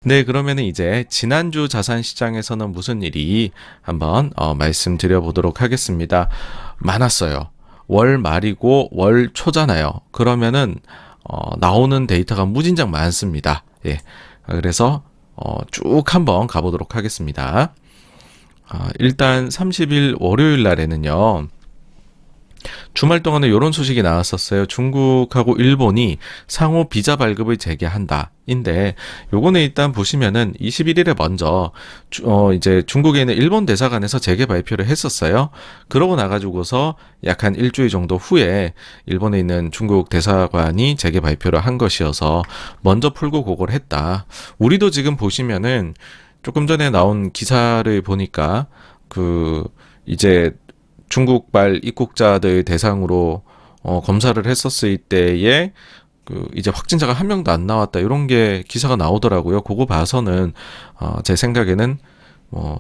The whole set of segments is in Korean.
네, 그러면은 이제 지난주 자산 시장에서는 무슨 일이 한번 말씀드려 보도록 하겠습니다. 많았어요. 월 말이고 월 초잖아요. 그러면은 나오는 데이터가 무진장 많습니다. 예. 그래서 쭉 한번 가보도록 하겠습니다. 일단 30일 월요일 날에는요. 주말 동안에 이런 소식이 나왔었어요. 중국하고 일본이 상호 비자 발급을 재개한다. 인데 요거는 일단 보시면은 21일에 먼저 이제 중국에 있는 일본 대사관에서 재개 발표를 했었어요. 그러고 나가지고서 약 한 일주일 정도 후에 일본에 있는 중국 대사관이 재개 발표를 한 것이어서 먼저 풀고 그걸 했다. 우리도 지금 보시면은 조금 전에 나온 기사를 보니까 그 이제 중국발 입국자들 대상으로 검사를 했었을 때에 이제 확진자가 한 명도 안 나왔다 이런 게 기사가 나오더라고요. 그거 봐서는 제 생각에는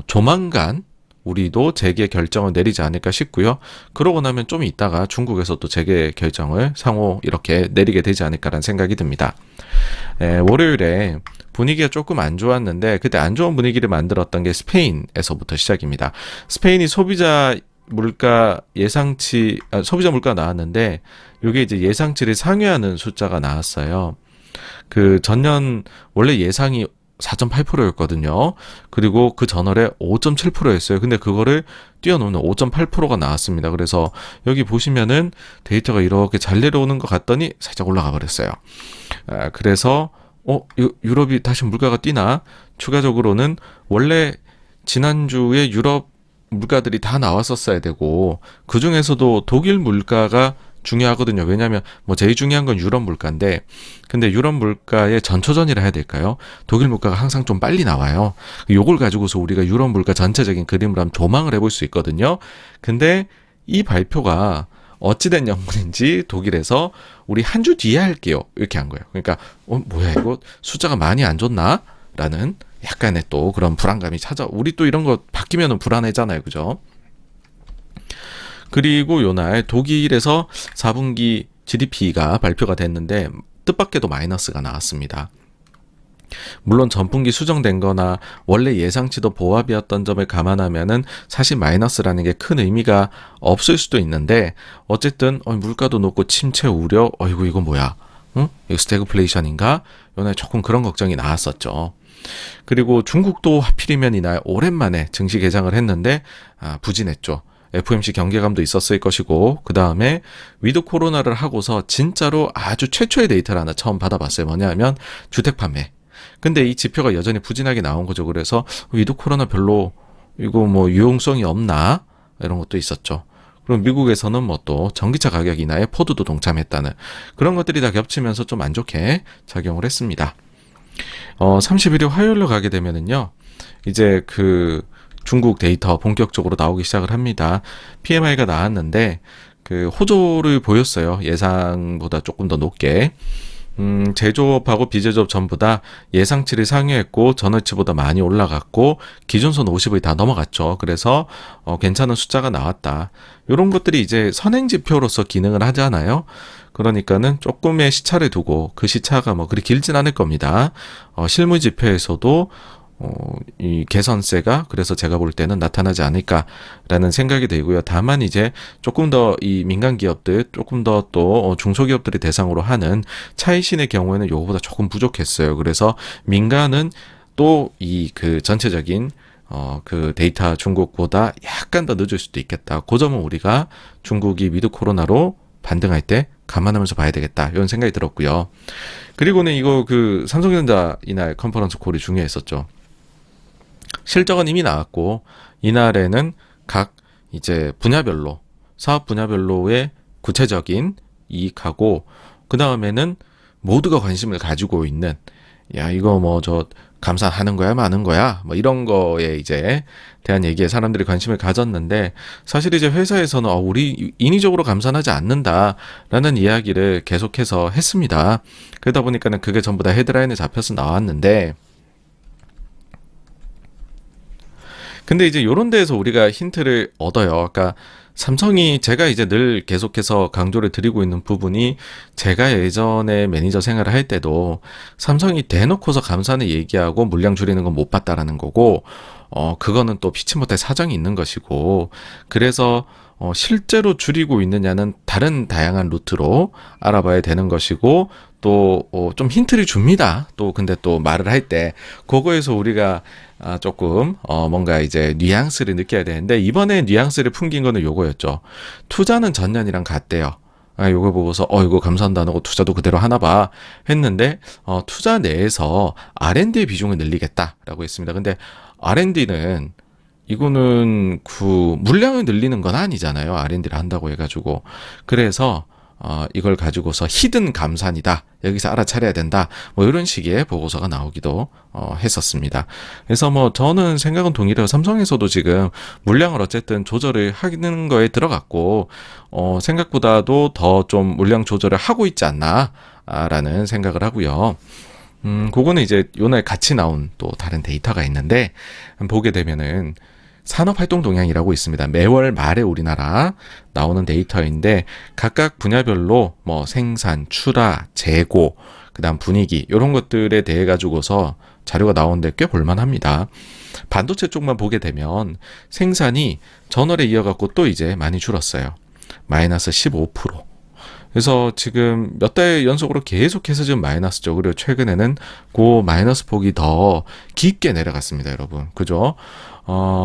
조만간 우리도 재개 결정을 내리지 않을까 싶고요. 그러고 나면 좀 있다가 중국에서 또 재개 결정을 상호 이렇게 내리게 되지 않을까라는 생각이 듭니다. 월요일에 분위기가 조금 안 좋았는데 그때 안 좋은 분위기를 만들었던 게 스페인에서부터 시작입니다. 스페인이 소비자 물가 예상치 소비자 물가 나왔는데 이게 이제 예상치를 상회하는 숫자가 나왔어요. 그 전년 원래 예상이 4.8%였거든요. 그리고 그 전월에 5.7%였어요. 근데 그거를 뛰어넘는 5.8%가 나왔습니다. 그래서 여기 보시면은 데이터가 이렇게 잘 내려오는 것 같더니 살짝 올라가 버렸어요. 그래서 유럽이 다시 물가가 뛰나? 추가적으로는 원래 지난주에 유럽 물가들이 다 나왔었어야 되고 그 중에서도 독일 물가가 중요하거든요. 왜냐하면 제일 중요한 건 유럽 물가인데 근데 유럽 물가의 전초전이라 해야 될까요? 독일 물가가 항상 좀 빨리 나와요. 요걸 가지고서 우리가 유럽 물가 전체적인 그림을 한번 조망을 해볼 수 있거든요. 근데 이 발표가 어찌된 연문인지 독일에서 우리 한 주 뒤에 할게요. 이렇게 한 거예요. 그러니까 뭐야 이거 숫자가 많이 안 좋나? 라는 약간의 또 그런 불안감이 우리 또 이런 거 바뀌면 불안해잖아요. 그죠? 그리고 요날 독일에서 4분기 GDP가 발표가 됐는데 뜻밖에도 마이너스가 나왔습니다. 물론 전분기 수정된 거나 원래 예상치도 보합이었던 점을 감안하면은 사실 마이너스라는 게 큰 의미가 없을 수도 있는데 어쨌든 물가도 높고 침체 우려 이거 뭐야? 응? 이거 스태그플레이션인가? 요날 조금 그런 걱정이 나왔었죠. 그리고 중국도 하필이면 이날 오랜만에 증시 개장을 했는데 부진했죠. FOMC 경계감도 있었을 것이고 그 다음에 위드 코로나를 하고서 진짜로 아주 최초의 데이터를 하나 처음 받아봤어요. 뭐냐면 주택 판매. 근데 이 지표가 여전히 부진하게 나온 거죠. 그래서 위드 코로나 별로 이거 유용성이 없나 이런 것도 있었죠. 그리고 미국에서는 또 전기차 가격 인하에 포드도 동참했다는 그런 것들이 다 겹치면서 좀 안 좋게 작용을 했습니다. 31일 화요일로 가게 되면은요, 이제 중국 데이터 본격적으로 나오기 시작을 합니다. PMI가 나왔는데, 호조를 보였어요. 예상보다 조금 더 높게. 제조업하고 비제조업 전부 다 예상치를 상회했고, 전월치보다 많이 올라갔고, 기준선 50을 다 넘어갔죠. 그래서, 괜찮은 숫자가 나왔다. 이런 것들이 이제 선행지표로서 기능을 하잖아요. 그러니까는 조금의 시차를 두고 그 시차가 그리 길진 않을 겁니다. 실무 지표에서도 이 개선세가 그래서 제가 볼 때는 나타나지 않을까라는 생각이 들고요. 다만 이제 조금 더 이 민간 기업들, 조금 더 또 중소기업들이 대상으로 하는 차이신의 경우에는 요거보다 조금 부족했어요. 그래서 민간은 또 전체적인 데이터 중국보다 약간 더 늦을 수도 있겠다. 그 점은 우리가 중국이 위드 코로나로 반등할 때 감안하면서 봐야 되겠다. 이런 생각이 들었고요. 그리고는 이거 삼성전자 이날 컨퍼런스 콜이 중요했었죠. 실적은 이미 나왔고 이날에는 각 이제 분야별로 사업 분야별로의 구체적인 이익하고 그 다음에는 모두가 관심을 가지고 있는 이거 감산하는 거야 마는 거야 이런 거에 이제 대한 얘기에 사람들이 관심을 가졌는데 사실 이제 회사에서는 우리 인위적으로 감산하지 않는다라는 이야기를 계속해서 했습니다. 그러다 보니까는 그게 전부 다 헤드라인에 잡혀서 나왔는데 근데 이제 요런 데에서 우리가 힌트를 얻어요. 그러니까 삼성이 제가 이제 늘 계속해서 강조를 드리고 있는 부분이 제가 예전에 매니저 생활을 할 때도 삼성이 대놓고서 감산을 얘기하고 물량 줄이는 건 못 봤다라는 거고 그거는 또 피치 못할 사정이 있는 것이고 그래서 실제로 줄이고 있느냐는 다른 다양한 루트로 알아봐야 되는 것이고 또 좀 힌트를 줍니다. 또 근데 또 말을 할 때 그거에서 우리가 조금 뭔가 이제 뉘앙스를 느껴야 되는데 이번에 뉘앙스를 풍긴 거는 요거였죠. 투자는 전년이랑 같대요. 요거 보고서 이거 감사한다 하고 투자도 그대로 하나 봐 했는데 투자 내에서 R&D의 비중을 늘리겠다라고 했습니다. 근데 R&D는 이거는 물량을 늘리는 건 아니잖아요. R&D를 한다고 해가지고. 그래서 이걸 가지고서 히든 감산이다. 여기서 알아차려야 된다. 뭐 이런 식의 보고서가 나오기도 했었습니다. 그래서 뭐 저는 생각은 동일해요. 삼성에서도 지금 물량을 어쨌든 조절을 하는 거에 들어갔고 생각보다도 더 좀 물량 조절을 하고 있지 않나 라는 생각을 하고요. 그거는 이제 요날 같이 나온 또 다른 데이터가 있는데 보게 되면은 산업활동 동향이라고 있습니다. 매월 말에 우리나라 나오는 데이터인데 각각 분야별로 뭐 생산, 출하, 재고, 그다음 분위기 이런 것들에 대해 가지고서 자료가 나오는데 꽤 볼만합니다. 반도체 쪽만 보게 되면 생산이 전월에 이어갖고 또 이제 많이 줄었어요. 마이너스 15%. 그래서 지금 몇 달 연속으로 계속해서 지금 마이너스죠. 그리고 최근에는 그 마이너스 폭이 더 깊게 내려갔습니다, 여러분. 그죠?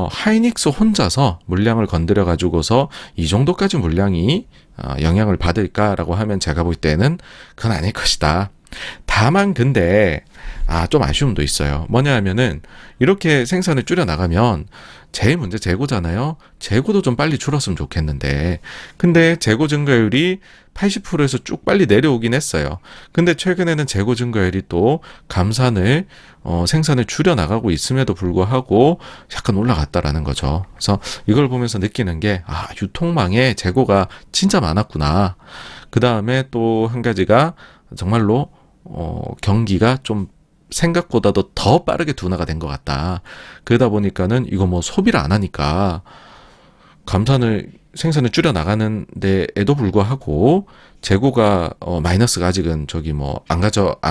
하이닉스 혼자서 물량을 건드려 가지고서 이 정도까지 물량이 영향을 받을까라고 하면 제가 볼 때는 그건 아닐 것이다. 다만 근데 좀 아쉬움도 있어요. 뭐냐 하면은 이렇게 생산을 줄여 나가면 제일 문제 재고잖아요. 재고도 좀 빨리 줄었으면 좋겠는데 근데 재고 증가율이 80%에서 쭉 빨리 내려오긴 했어요. 근데 최근에는 재고 증가율이 또 감산을 생산을 줄여 나가고 있음에도 불구하고 약간 올라갔다라는 거죠. 그래서 이걸 보면서 느끼는 게 유통망에 재고가 진짜 많았구나. 그 다음에 또 한 가지가 정말로 경기가 좀 생각보다도 더 빠르게 둔화가 된 것 같다. 그러다 보니까는 이거 뭐 소비를 안 하니까 생산을 줄여 나가는 데에도 불구하고 재고가 마이너스가 아직은 저기 뭐 안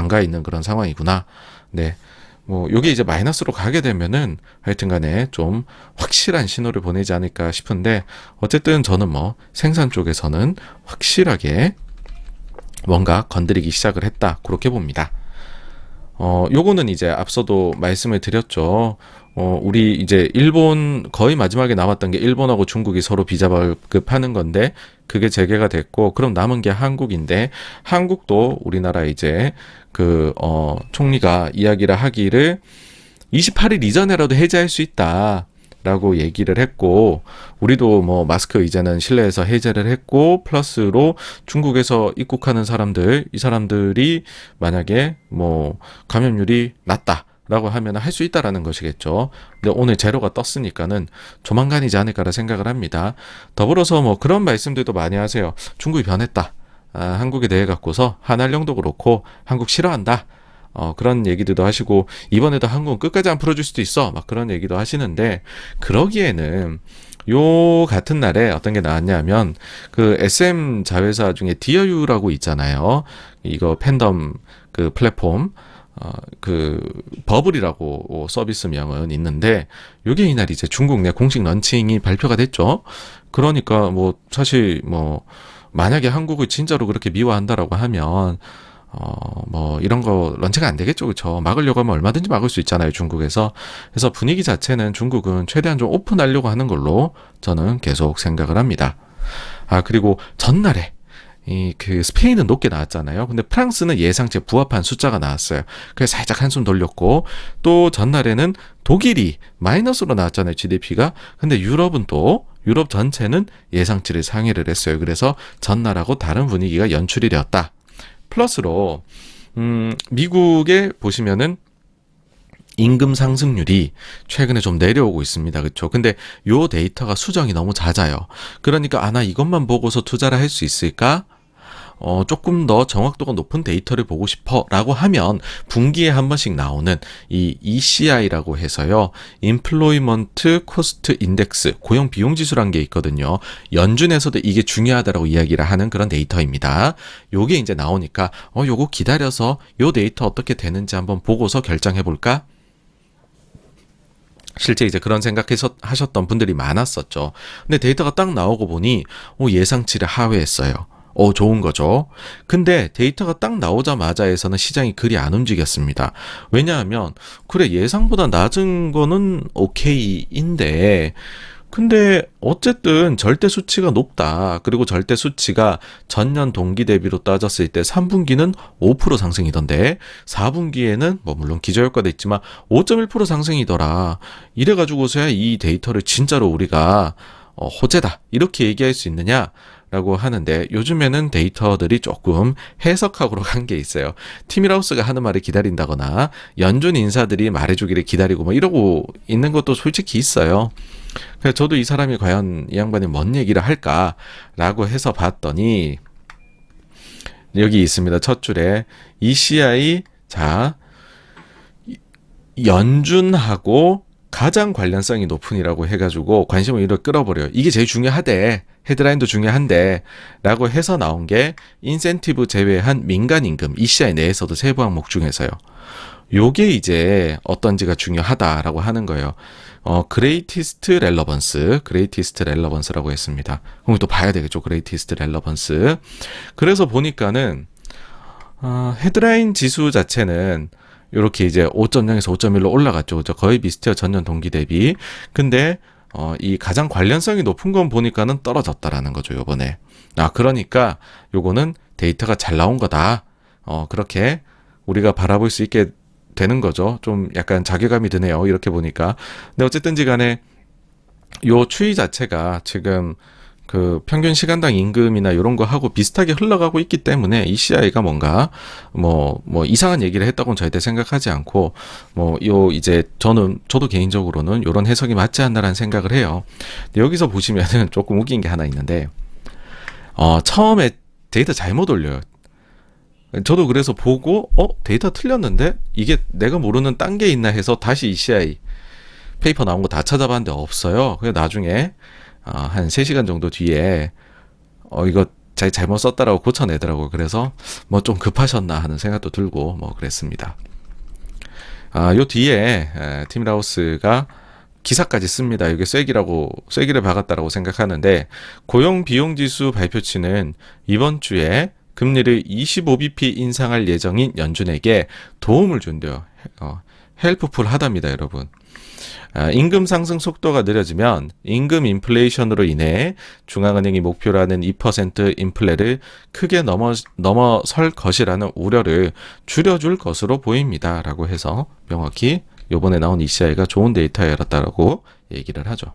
가 있는 그런 상황이구나. 네. 뭐 요게 이제 마이너스로 가게 되면은 하여튼간에 좀 확실한 신호를 보내지 않을까 싶은데 어쨌든 저는 뭐 생산 쪽에서는 확실하게 뭔가 건드리기 시작을 했다. 그렇게 봅니다. 요거는 이제 앞서도 말씀을 드렸죠. 우리 이제 일본 거의 마지막에 남았던 게 일본하고 중국이 서로 비자 발급하는 건데 그게 재개가 됐고 그럼 남은 게 한국인데 한국도 우리나라 이제 총리가 이야기를 하기를 28일 이전에라도 해제할 수 있다. 라고 얘기를 했고 우리도 뭐 마스크 이제는 실내에서 해제를 했고 플러스로 중국에서 입국하는 사람들 이 사람들이 만약에 뭐 감염률이 낮다라고 하면 할 수 있다라는 것이겠죠. 근데 오늘 제로가 떴으니까는 조만간이지 않을까라 생각을 합니다. 더불어서 뭐 그런 말씀들도 많이 하세요. 중국이 변했다. 한국에 대해 갖고서 한알령도 그렇고 한국 싫어한다. 그런 얘기들도 하시고 이번에도 한국은 끝까지 안 풀어줄 수도 있어 막 그런 얘기도 하시는데 그러기에는 요 같은 날에 어떤 게 나왔냐면 그 SM 자회사 중에 디어유라고 있잖아요. 이거 팬덤 그 플랫폼 그 버블이라고 서비스명은 있는데 요게 이날 이제 중국 내 공식 런칭이 발표가 됐죠. 그러니까 뭐 사실 뭐 만약에 한국을 진짜로 그렇게 미워한다라고 하면 뭐 이런 거 런칭가 안 되겠죠. 그렇죠? 막으려고 하면 얼마든지 막을 수 있잖아요. 중국에서. 그래서 분위기 자체는 중국은 최대한 좀 오픈하려고 하는 걸로 저는 계속 생각을 합니다. 그리고 전날에 그 스페인은 높게 나왔잖아요. 근데 프랑스는 예상치에 부합한 숫자가 나왔어요. 그래서 살짝 한숨 돌렸고 또 전날에는 독일이 마이너스로 나왔잖아요. GDP가. 근데 유럽은 또 유럽 전체는 예상치를 상회를 했어요. 그래서 전날하고 다른 분위기가 연출이 되었다. 플러스로 미국에 보시면은 임금 상승률이 최근에 좀 내려오고 있습니다. 그렇죠? 근데 요 데이터가 수정이 너무 잦아요. 그러니까 나 이것만 보고서 투자를 할 수 있을까? 조금 더 정확도가 높은 데이터를 보고 싶어 라고 하면 분기에 한 번씩 나오는 이 ECI라고 해서요. Employment Cost Index, 고용 비용 지수란 게 있거든요. 연준에서도 이게 중요하다라고 이야기를 하는 그런 데이터입니다. 요게 이제 나오니까 요거 기다려서 요 데이터 어떻게 되는지 한번 보고서 결정해 볼까? 실제 이제 그런 하셨던 분들이 많았었죠. 근데 데이터가 딱 나오고 보니 예상치를 하회했어요. 좋은 거죠. 근데 데이터가 딱 나오자마자에서는 시장이 그리 안 움직였습니다. 왜냐하면 그래 예상보다 낮은 거는 오케이인데 근데 어쨌든 절대 수치가 높다. 그리고 절대 수치가 전년 동기 대비로 따졌을 때 3분기는 5% 상승이던데 4분기에는 물론 기저효과도 있지만 5.1% 상승이더라. 이래가지고서야 이 데이터를 진짜로 우리가 호재다 이렇게 얘기할 수 있느냐? 라고 하는데 요즘에는 데이터들이 조금 해석학으로 간 게 있어요. 티밀하우스가 하는 말을 기다린다거나 연준 인사들이 말해주기를 기다리고 이러고 있는 것도 솔직히 있어요. 그래서 저도 이 사람이 과연 이 양반이 뭔 얘기를 할까라고 해서 봤더니 여기 있습니다. 첫 줄에 ECI 연준하고 가장 관련성이 높은이라고 해가지고 관심을 이렇게 끌어버려요. 이게 제일 중요하대. 헤드라인도 중요한데 라고 해서 나온 게 인센티브 제외한 민간임금 ECI 내에서도 세부 항목 중에서요. 요게 이제 어떤지가 중요하다라고 하는 거예요. greatest relevance라고 했습니다. 그럼 또 봐야 되겠죠. greatest relevance. 그래서 보니까는 헤드라인 지수 자체는 이렇게 이제 5.0에서 5.1로 올라갔죠. 거의 비슷해요. 전년 동기 대비. 근데 이 가장 관련성이 높은 건 보니까는 떨어졌다라는 거죠. 요번에. 그러니까 요거는 데이터가 잘 나온 거다. 그렇게 우리가 바라볼 수 있게 되는 거죠. 좀 약간 자괴감이 드네요. 이렇게 보니까. 근데 어쨌든지 간에 요 추이 자체가 지금 그 평균 시간당 임금이나 이런 거 하고 비슷하게 흘러가고 있기 때문에 ECI가 뭔가 뭐 이상한 얘기를 했다고는 절대 생각하지 않고 이제 저도 개인적으로는 이런 해석이 맞지 않나라는 생각을 해요. 근데 여기서 보시면은 조금 웃긴 게 하나 있는데 처음에 데이터 잘못 올려요. 저도 그래서 보고 데이터 틀렸는데 이게 내가 모르는 딴 게 있나 해서 다시 ECI 페이퍼 나온 거 다 찾아봤는데 없어요. 그래서 나중에 한 3시간 정도 뒤에 이거 잘못 썼다라고 고쳐내더라고요. 그래서 좀 급하셨나 하는 생각도 들고 그랬습니다. 요 뒤에 티밀하우스가 기사까지 씁니다. 이게 쐐기를 박았다라고 생각하는데 고용 비용 지수 발표치는 이번 주에 금리를 25bp 인상할 예정인 연준에게 도움을 준대요. 헬프풀 하답니다, 여러분. 임금 상승 속도가 느려지면 임금 인플레이션으로 인해 중앙은행이 목표로 하는 2% 인플레를 크게 넘어설 것이라는 우려를 줄여줄 것으로 보입니다. 라고 해서 명확히 이번에 나온 ECI가 좋은 데이터였다라고 얘기를 하죠.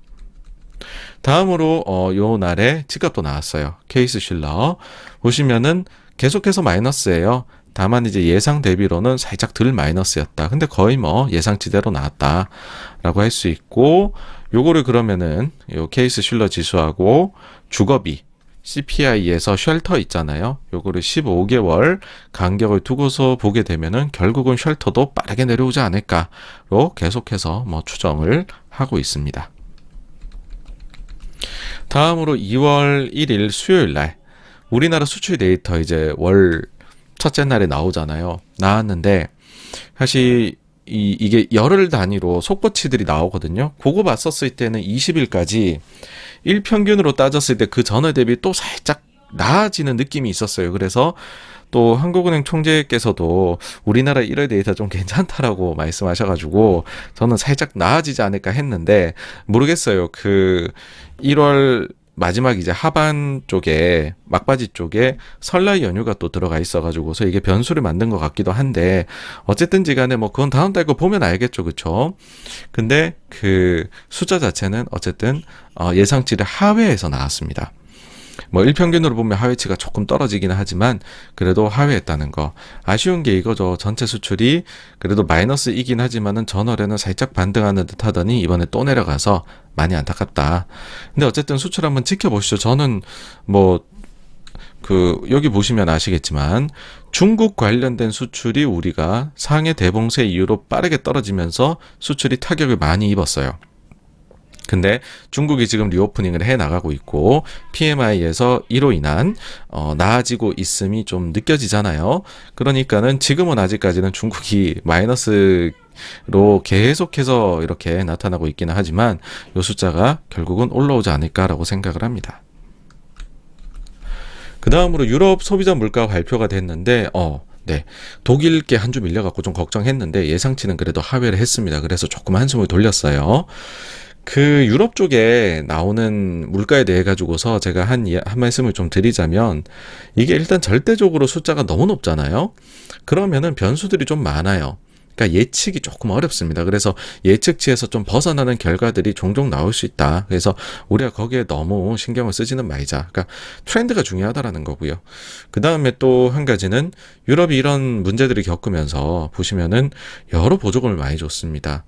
다음으로 요 날에 집값도 나왔어요. 케이스 실러 보시면은 계속해서 마이너스예요. 다만 이제 예상 대비로는 살짝 덜 마이너스였다. 근데 거의 예상치대로 나왔다라고 할 수 있고 요거를 그러면은 요 케이스 실러 지수하고 주거비 CPI에서 쉘터 있잖아요. 요거를 15개월 간격을 두고서 보게 되면은 결국은 쉘터도 빠르게 내려오지 않을까로 계속해서 추정을 하고 있습니다. 다음으로 2월 1일 수요일 날 우리나라 수출 데이터 이제 월 첫째 날에 나오잖아요. 나왔는데 사실 이게 열흘 단위로 속보치들이 나오거든요. 그거 봤었을 때는 20일까지 일평균으로 따졌을 때 그 전월 대비 또 살짝 나아지는 느낌이 있었어요. 그래서 또 한국은행 총재께서도 우리나라 1월 데이터 좀 괜찮다라고 말씀하셔가지고 저는 살짝 나아지지 않을까 했는데 모르겠어요. 그 1월 마지막 이제 하반 쪽에 막바지 쪽에 설날 연휴가 또 들어가 있어가지고서 이게 변수를 만든 것 같기도 한데 어쨌든지 간에 그건 다음 달 거 보면 알겠죠, 그쵸? 근데 그 숫자 자체는 어쨌든 예상치를 하회해서 나왔습니다. 일평균으로 보면 하회치가 조금 떨어지기는 하지만 그래도 하회했다는 거. 아쉬운 게 이거죠. 전체 수출이 그래도 마이너스이긴 하지만은 전월에는 살짝 반등하는 듯 하더니 이번에 또 내려가서 많이 안타깝다. 근데 어쨌든 수출 한번 지켜보시죠. 저는 여기 보시면 아시겠지만 중국 관련된 수출이 우리가 상해 대봉쇄 이후로 빠르게 떨어지면서 수출이 타격을 많이 입었어요. 근데 중국이 지금 리오프닝을 해 나가고 있고 PMI에서 이로 인한 나아지고 있음이 좀 느껴지잖아요. 그러니까는 지금은 아직까지는 중국이 마이너스로 계속해서 이렇게 나타나고 있기는 하지만 이 숫자가 결국은 올라오지 않을까라고 생각을 합니다. 그 다음으로 유럽 소비자 물가 발표가 됐는데 네. 독일께 한 주 밀려갖고 좀 걱정했는데 예상치는 그래도 하회를 했습니다. 그래서 조금 한숨을 돌렸어요. 그 유럽 쪽에 나오는 물가에 대해 가지고서 제가 한 말씀을 좀 드리자면 이게 일단 절대적으로 숫자가 너무 높잖아요. 그러면은 변수들이 좀 많아요. 그러니까 예측이 조금 어렵습니다. 그래서 예측치에서 좀 벗어나는 결과들이 종종 나올 수 있다. 그래서 우리가 거기에 너무 신경을 쓰지는 말자. 그러니까 트렌드가 중요하다라는 거고요. 그 다음에 또 한 가지는 유럽이 이런 문제들을 겪으면서 보시면은 여러 보조금을 많이 줬습니다.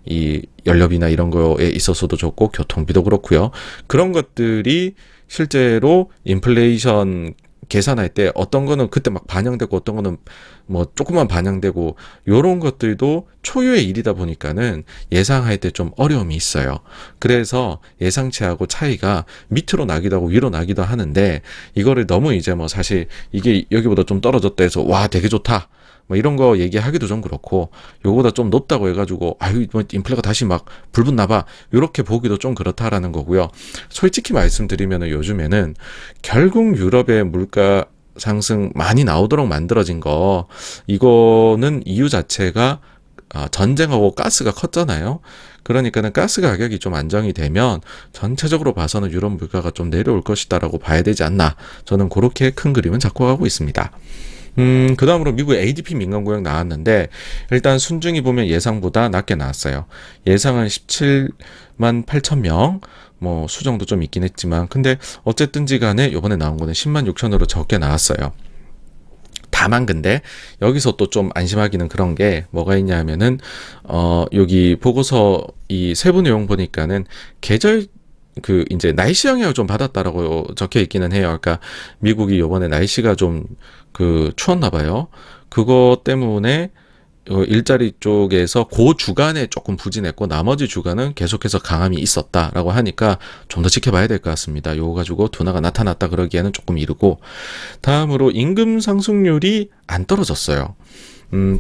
이 연료비나 이런 거에 있어서도 좋고 교통비도 그렇고요. 그런 것들이 실제로 인플레이션 계산할 때 어떤 거는 그때 막 반영되고 어떤 거는 뭐 조금만 반영되고 요런 것들도 초유의 일이다 보니까는 예상할 때 좀 어려움이 있어요. 그래서 예상치하고 차이가 밑으로 나기도 하고 위로 나기도 하는데 이거를 너무 이제 뭐 사실 이게 여기보다 좀 떨어졌다 해서 와 되게 좋다 뭐 이런 거 얘기하기도 좀 그렇고 요거보다 좀 높다고 해가지고 아유 뭐 인플레가 다시 막 불붙나봐 요렇게 보기도 좀 그렇다라는 거고요. 솔직히 말씀드리면은 요즘에는 결국 유럽의 물가 상승 많이 나오도록 만들어진 거 이거는 이유 자체가 전쟁하고 가스가 컸잖아요. 그러니까는 가스 가격이 좀 안정이 되면 전체적으로 봐서는 유럽 물가가 좀 내려올 것이다라고 봐야 되지 않나. 저는 그렇게 큰 그림은 잡고 가고 있습니다. 그 다음으로 미국의 ADP 민간 고용 나왔는데 일단 순증이 보면 예상보다 낮게 나왔어요. 예상은 17만 8천 명, 뭐 수정도 좀 있긴 했지만 근데 어쨌든지 간에 이번에 나온 거는 10만 6천으로 적게 나왔어요. 다만 근데 여기서 또 좀 안심하기는 그런 게 뭐가 있냐 하면은 여기 보고서 이 세부 내용 보니까는 계절 이제 날씨 영향을 좀 받았다라고 적혀 있기는 해요. 그러니까 미국이 이번에 날씨가 좀 추웠나 봐요. 그거 때문에 일자리 쪽에서 그 주간에 조금 부진했고 나머지 주간은 계속해서 강함이 있었다라고 하니까 좀 더 지켜봐야 될 것 같습니다. 요거 가지고 둔화가 나타났다 그러기에는 조금 이르고 다음으로 임금 상승률이 안 떨어졌어요.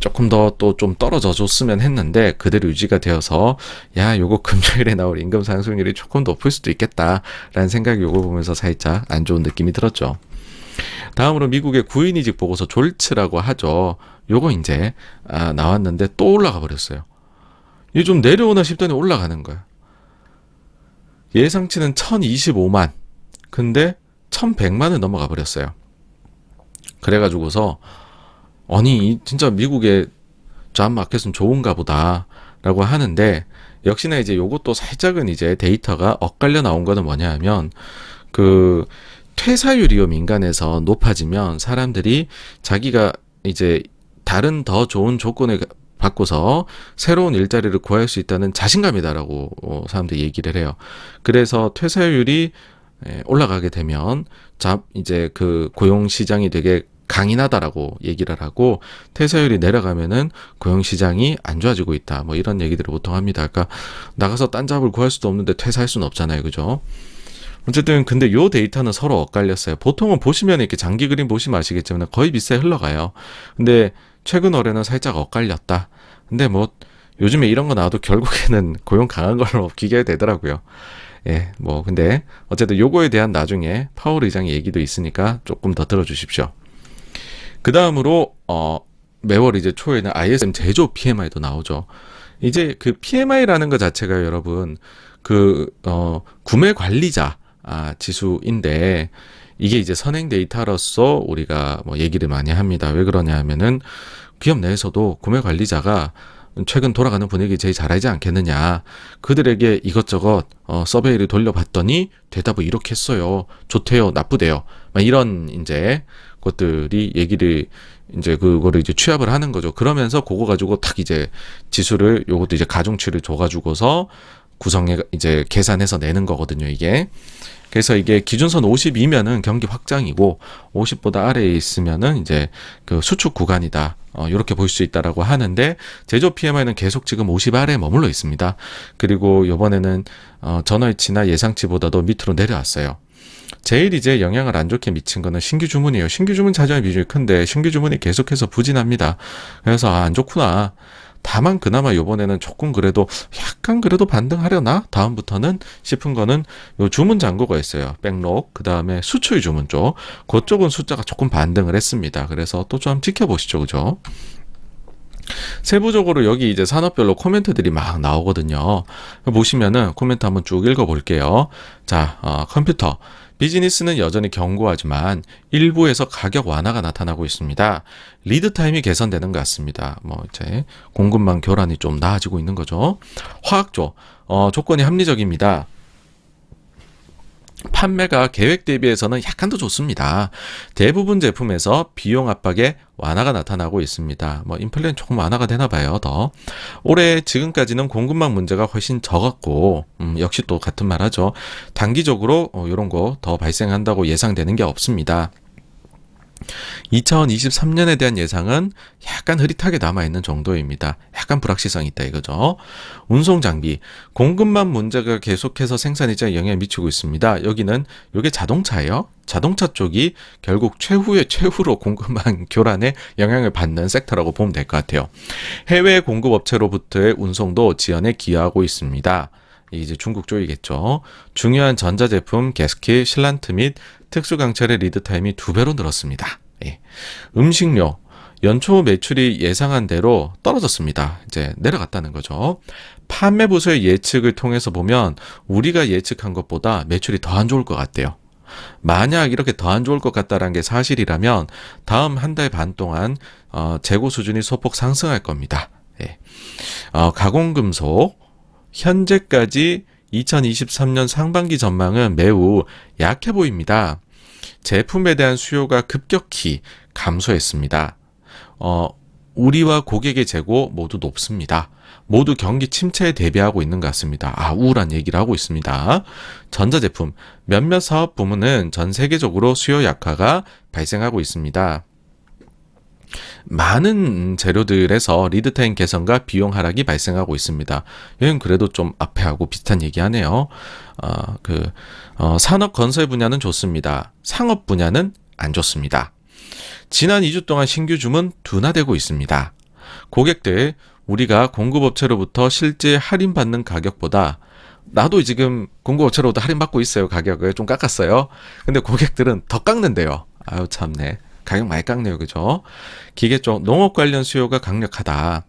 조금 더 또 좀 떨어져 줬으면 했는데 그대로 유지가 되어서 야 요거 금요일에 나올 임금 상승률이 조금 높을 수도 있겠다라는 생각이 요거 보면서 살짝 안 좋은 느낌이 들었죠. 다음으로 미국의 구인이직 보고서 졸츠라고 하죠. 요거 이제 나왔는데 또 올라가 버렸어요. 이게 좀 내려오나 싶더니 올라가는 거야. 예상치는 1025만 근데 1100만은 넘어가 버렸어요. 그래가지고서 아니 진짜 미국의 잡 마켓은 좋은가 보다라고 하는데 역시나 이제 요것도 살짝은 이제 데이터가 엇갈려 나온 거는 뭐냐 하면 퇴사율이요 민간에서 높아지면 사람들이 자기가 이제 다른 더 좋은 조건을 받고서 새로운 일자리를 구할 수 있다는 자신감이다라고 사람들이 얘기를 해요. 그래서 퇴사율이 올라가게 되면 이제 고용 시장이 되게 강인하다라고 얘기를 하고 퇴사율이 내려가면은 고용 시장이 안 좋아지고 있다. 뭐 이런 얘기들을 보통 합니다. 그러니까 나가서 딴 잡을 구할 수도 없는데 퇴사할 수는 없잖아요. 그죠? 어쨌든 근데 요 데이터는 서로 엇갈렸어요. 보통은 보시면 이렇게 장기 그림 보시면 아시겠지만 거의 비슷하게 흘러가요. 근데 최근 올해는 살짝 엇갈렸다. 근데 뭐 요즘에 이런 거 나와도 결국에는 고용 강한 걸로 기계되더라고요. 예, 뭐 근데 어쨌든 요거에 대한 나중에 파월 의장의 얘기도 있으니까 조금 더 들어주십시오. 그 다음으로 매월 이제 초에는 ISM 제조 PMI도 나오죠. 이제 PMI라는 것 자체가 여러분 구매 관리자 지수인데 이게 이제 선행 데이터로서 우리가 뭐 얘기를 많이 합니다. 왜 그러냐 하면은 기업 내에서도 구매 관리자가 최근 돌아가는 분위기 제일 잘 알지 않겠느냐. 그들에게 이것저것 서베이를 돌려봤더니 대답을 이렇게 했어요. 좋대요, 나쁘대요. 막 이런 이제 것들이 얘기를 이제 그거를 이제 취합을 하는 거죠. 그러면서 그거 가지고 탁 이제 지수를 요것도 이제 가중치를 줘가지고서 구성해 이제 계산해서 내는 거거든요, 이게. 그래서 이게 기준선 52면은 경기 확장이고 50보다 아래에 있으면은 이제 그 수축 구간이다. 이렇게 볼 수 있다라고 하는데 제조 PMI는 계속 지금 50 아래에 머물러 있습니다. 그리고 이번에는 전월치나 예상치보다도 밑으로 내려왔어요. 제일 이제 영향을 안 좋게 미친 거는 신규 주문이에요. 신규 주문 차지하는 비중이 큰데 신규 주문이 계속해서 부진합니다. 그래서 안 좋구나. 다만 그나마 요번에는 조금 그래도 약간 그래도 반등하려나? 다음부터는 싶은 거는 요 주문 잔고가 있어요. 백록, 그 다음에 수출 주문 쪽. 그쪽은 숫자가 조금 반등을 했습니다. 그래서 또 좀 지켜보시죠. 그죠? 세부적으로 여기 이제 산업별로 코멘트들이 막 나오거든요. 보시면은 코멘트 한번 쭉 읽어볼게요. 자, 컴퓨터. 비즈니스는 여전히 견고하지만 일부에서 가격 완화가 나타나고 있습니다. 리드 타임이 개선되는 것 같습니다. 뭐 이제 공급망 교란이 좀 나아지고 있는 거죠. 화학조. 조건이 합리적입니다. 판매가 계획 대비해서는 약간 더 좋습니다. 대부분 제품에서 비용 압박에 완화가 나타나고 있습니다. 뭐 인플레는 조금 완화가 되나 봐요. 더 올해 지금까지는 공급망 문제가 훨씬 적었고 역시 또 같은 말 하죠. 단기적으로 이런 거 더 발생한다고 예상되는 게 없습니다. 2023년에 대한 예상은 약간 흐릿하게 남아있는 정도입니다. 약간 불확실성이 있다 이거죠. 운송장비, 공급망 문제가 계속해서 생산이자에 영향을 미치고 있습니다. 여기는 이게 자동차예요. 자동차 쪽이 결국 최후의 최후로 공급망 교란에 영향을 받는 섹터라고 보면 될 것 같아요. 해외 공급업체로부터의 운송도 지연에 기여하고 있습니다. 이제 중국 쪽이겠죠. 중요한 전자제품, 게스킷, 실란트 및 특수강철의 리드타임이 2배로 늘었습니다. 예. 음식료, 연초 매출이 예상한 대로 떨어졌습니다. 이제 내려갔다는 거죠. 판매 부서의 예측을 통해서 보면 우리가 예측한 것보다 매출이 더 안 좋을 것 같대요. 만약 이렇게 더 안 좋을 것 같다는 게 사실이라면 다음 한 달 반 동안 재고 수준이 소폭 상승할 겁니다. 예. 가공금속, 현재까지 2023년 상반기 전망은 매우 약해 보입니다. 제품에 대한 수요가 급격히 감소했습니다. 우리와 고객의 재고 모두 높습니다. 모두 경기 침체에 대비하고 있는 것 같습니다. 우울한 얘기를 하고 있습니다. 전자제품, 몇몇 사업 부문은 전 세계적으로 수요 약화가 발생하고 있습니다. 많은 재료들에서 리드타임 개선과 비용 하락이 발생하고 있습니다. 여긴 그래도 좀 앞에하고 비슷한 얘기하네요. 산업 건설 분야는 좋습니다. 상업 분야는 안 좋습니다. 지난 2주 동안 신규 주문 둔화되고 있습니다. 고객들, 우리가 공급업체로부터 실제 할인받는 가격보다 나도 지금 공급업체로부터 할인받고 있어요. 가격을 좀 깎았어요. 근데 고객들은 더 깎는데요. 아유 참네. 가격 많이 깎네요. 그죠? 기계 쪽 농업 관련 수요가 강력하다.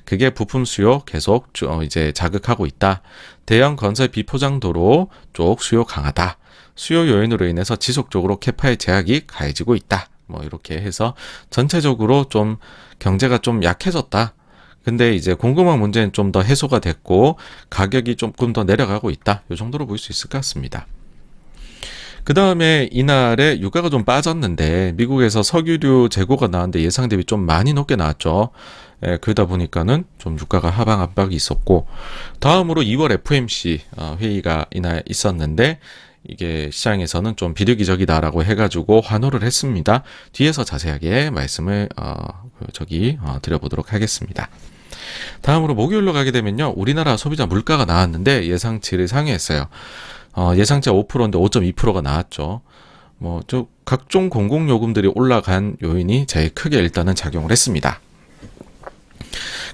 그게 부품 수요 계속 이제 자극하고 있다. 대형 건설 비포장도로 쪽 수요 강하다. 수요 요인으로 인해서 지속적으로 캐파의 제약이 가해지고 있다. 뭐 이렇게 해서 전체적으로 좀 경제가 좀 약해졌다. 근데 이제 공급망 문제는 좀 더 해소가 됐고 가격이 조금 더 내려가고 있다. 이 정도로 볼 수 있을 것 같습니다. 그 다음에 이날에 유가가 좀 빠졌는데 미국에서 석유류 재고가 나왔는데 예상 대비 좀 많이 높게 나왔죠. 그러다 보니까는 좀 유가가 하방 압박이 있었고 다음으로 2월 FOMC 회의가 이날 있었는데 이게 시장에서는 좀 비리기적이다라고 해가지고 환호를 했습니다. 뒤에서 자세하게 말씀을 드려보도록 하겠습니다. 다음으로 목요일로 가게 되면요. 우리나라 소비자 물가가 나왔는데 예상치를 상회했어요. 예상치가 5%인데 5.2%가 나왔죠. 각종 공공요금들이 올라간 요인이 제일 크게 일단은 작용을 했습니다.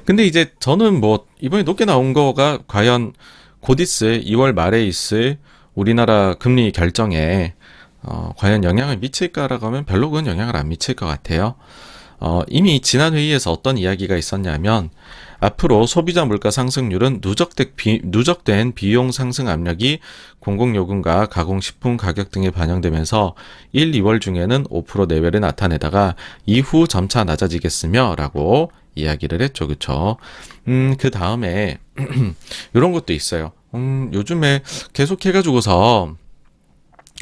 근데 이제 저는 이번에 높게 나온 거가 과연 곧 있을 2월 말에 있을 우리나라 금리 결정에 과연 영향을 미칠까라고 하면 별로 그건 영향을 안 미칠 것 같아요. 이미 지난 회의에서 어떤 이야기가 있었냐면 앞으로 소비자 물가 상승률은 누적된 비용 상승 압력이 공공요금과 가공식품 가격 등에 반영되면서 1, 2월 중에는 5% 내외를 나타내다가 이후 점차 낮아지겠으며 라고 이야기를 했죠. 그쵸? 그 다음에 이런 것도 있어요. 요즘에 계속 해가지고서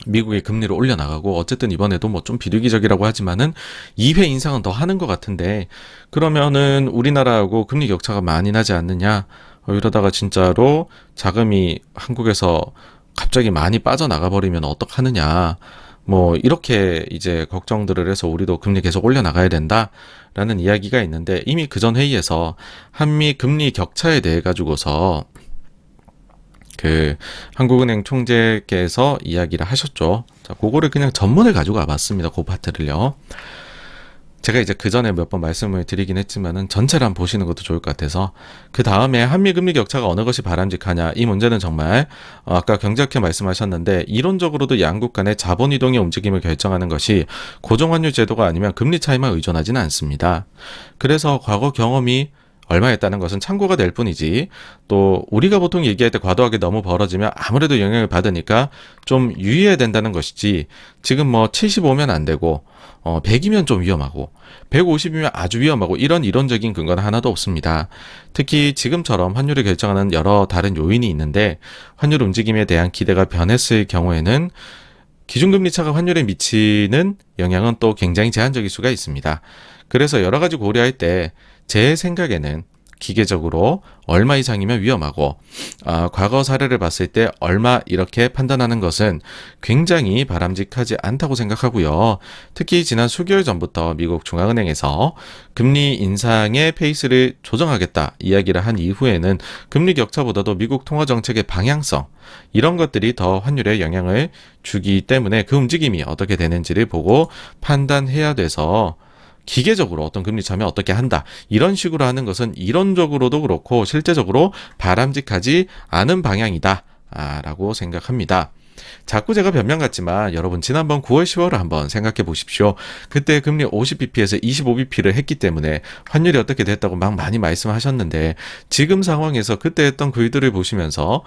미국의 금리를 올려나가고 어쨌든 이번에도 좀 비리기적이라고 하지만은 2회 인상은 더 하는 것 같은데 그러면은 우리나라하고 금리 격차가 많이 나지 않느냐 이러다가 진짜로 자금이 한국에서 갑자기 많이 빠져나가 버리면 어떡하느냐. 뭐 이렇게 이제 걱정들을 해서 우리도 금리 계속 올려나가야 된다라는 이야기가 있는데, 이미 그전 회의에서 한미 금리 격차에 대해 가지고서 그 한국은행 총재께서 이야기를 하셨죠. 자, 그거를 그냥 전문을 가지고 와봤습니다. 그 파트를요. 제가 이제 그 전에 몇 번 말씀을 드리긴 했지만은 전체를 한번 보시는 것도 좋을 것 같아서, 그 다음에 한미 금리 격차가 어느 것이 바람직하냐, 이 문제는 정말 아까 경제학회 말씀하셨는데, 이론적으로도 양국 간의 자본 이동의 움직임을 결정하는 것이 고정환율 제도가 아니면 금리 차이만 의존하지는 않습니다. 그래서 과거 경험이 얼마였다는 것은 참고가 될 뿐이지, 또 우리가 보통 얘기할 때 과도하게 너무 벌어지면 아무래도 영향을 받으니까 좀 유의해야 된다는 것이지, 지금 뭐 75면 안 되고 100이면 좀 위험하고 150이면 아주 위험하고 이런 이론적인 근거는 하나도 없습니다. 특히 지금처럼 환율을 결정하는 여러 다른 요인이 있는데, 환율 움직임에 대한 기대가 변했을 경우에는 기준금리 차가 환율에 미치는 영향은 또 굉장히 제한적일 수가 있습니다. 그래서 여러 가지 고려할 때 제 생각에는 기계적으로 얼마 이상이면 위험하고, 과거 사례를 봤을 때 얼마 이렇게 판단하는 것은 굉장히 바람직하지 않다고 생각하고요. 특히 지난 수개월 전부터 미국 중앙은행에서 금리 인상의 페이스를 조정하겠다 이야기를 한 이후에는 금리 격차보다도 미국 통화정책의 방향성, 이런 것들이 더 환율에 영향을 주기 때문에 그 움직임이 어떻게 되는지를 보고 판단해야 돼서, 기계적으로 어떤 금리 차면 어떻게 한다, 이런 식으로 하는 것은 이론적으로도 그렇고 실제적으로 바람직하지 않은 방향이다 라고 생각합니다. 자꾸 제가 변명 같지만 여러분, 지난번 9월 10월을 한번 생각해 보십시오. 그때 금리 50bp에서 25bp를 했기 때문에 환율이 어떻게 됐다고 막 많이 말씀하셨는데, 지금 상황에서 그때 했던 글들을 보시면서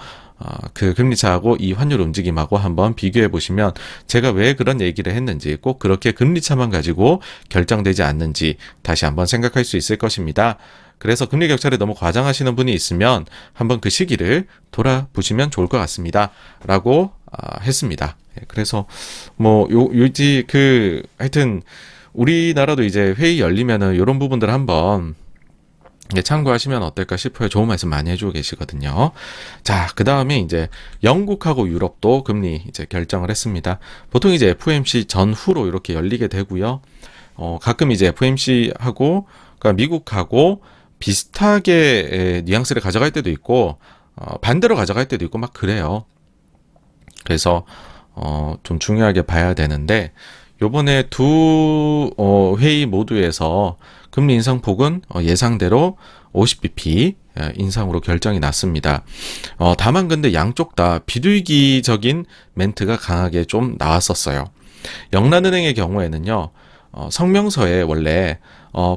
그 금리차하고 이 환율 움직임하고 한번 비교해 보시면 제가 왜 그런 얘기를 했는지, 꼭 그렇게 금리차만 가지고 결정되지 않는지 다시 한번 생각할 수 있을 것입니다. 그래서 금리 격차를 너무 과장하시는 분이 있으면 한번 그 시기를 돌아보시면 좋을 것 같습니다 라고 했습니다. 그래서 뭐 하여튼 우리나라도 이제 회의 열리면은 이런 부분들 한번 참고하시면 어떨까 싶어요. 좋은 말씀 많이 해주고 계시거든요. 자, 그 다음에 이제 영국하고 유럽도 금리 이제 결정을 했습니다. 보통 이제 FOMC 전후로 이렇게 열리게 되고요. 가끔 이제 FOMC하고, 그러니까 미국하고 비슷하게 뉘앙스를 가져갈 때도 있고, 반대로 가져갈 때도 있고 막 그래요. 그래서 좀 중요하게 봐야 되는데, 요번에 두 회의 모두에서 금리 인상폭은 예상대로 50bp 인상으로 결정이 났습니다. 다만 근데 양쪽 다 비둘기적인 멘트가 강하게 좀 나왔었어요. 영란은행의 경우에는요, 성명서에 원래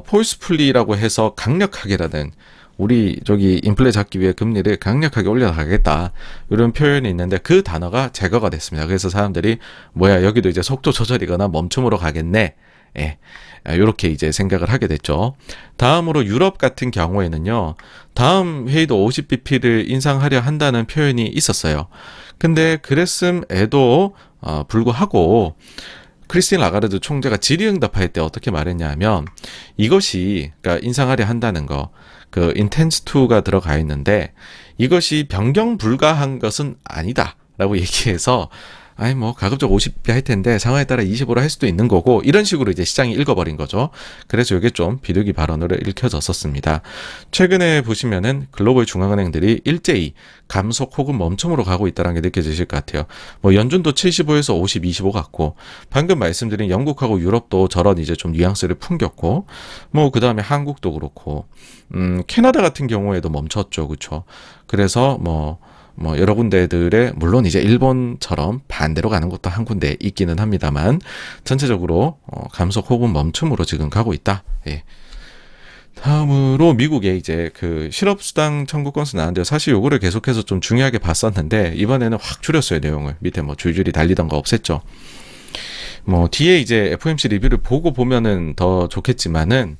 폴스풀리라고 해서 강력하게라는, 우리 저기 인플레 잡기 위해 금리를 강력하게 올려가겠다, 이런 표현이 있는데 그 단어가 제거가 됐습니다. 그래서 사람들이 뭐야, 여기도 이제 속도 조절이거나 멈춤으로 가겠네, 이렇게 이제 생각을 하게 됐죠. 다음으로 유럽 같은 경우에는요, 다음 회의도 50bp를 인상하려 한다는 표현이 있었어요. 근데 그랬음에도 불구하고 크리스틴 라가르드 총재가 질의응답할 때 어떻게 말했냐 하면, 이것이, 그러니까 인상하려 한다는 거, 그 intense to가 들어가 있는데 이것이 변경 불가한 것은 아니다 라고 얘기해서, 아니 뭐 가급적 50배 할 텐데 상황에 따라 25로 할 수도 있는 거고, 이런 식으로 이제 시장이 읽어버린 거죠. 그래서 이게 좀 비둘기 발언으로 읽혀졌었습니다. 최근에 보시면은 글로벌 중앙은행들이 일제히 감속 혹은 멈춤으로 가고 있다는 게 느껴지실 것 같아요. 뭐 연준도 75에서 50, 25 같고, 방금 말씀드린 영국하고 유럽도 저런 이제 좀 뉘앙스를 풍겼고, 뭐 그 다음에 한국도 그렇고, 캐나다 같은 경우에도 멈췄죠, 그렇죠? 그래서 뭐 여러 군데들에, 물론 이제 일본처럼 반대로 가는 것도 한 군데 있기는 합니다만, 전체적으로 감속 혹은 멈춤으로 지금 가고 있다. 예. 다음으로 미국에 이제 그 실업수당 청구 건수 나왔는데요. 사실 요거를 계속해서 좀 중요하게 봤었는데 이번에는 확 줄였어요, 내용을. 밑에 뭐 줄줄이 달리던 거 없앴죠. 뭐 뒤에 이제 FOMC 리뷰를 보고 보면은 더 좋겠지만은,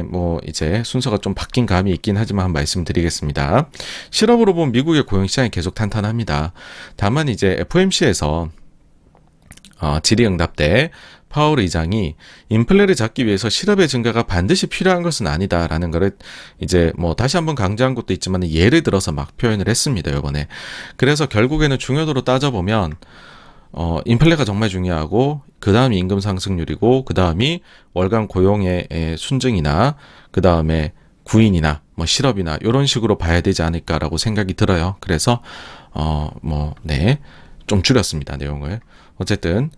뭐 이제 순서가 좀 바뀐 감이 있긴 하지만 한 말씀 드리겠습니다. 실업으로 본 미국의 고용 시장이 계속 탄탄합니다. 다만 이제 FOMC에서 질의응답 때 파월 의장이 인플레를 잡기 위해서 실업의 증가가 반드시 필요한 것은 아니다라는 거를 이제 뭐 다시 한번 강조한 것도 있지만 예를 들어서 막 표현을 했습니다, 이번에. 그래서 결국에는 중요도로 따져보면 인플레가 정말 중요하고 그 다음이 임금 상승률이고 그 다음이 월간 고용의 순증이나 그 다음에 구인이나 뭐 실업이나 이런 식으로 봐야 되지 않을까라고 생각이 들어요. 그래서 좀 줄였습니다, 내용을. 어쨌든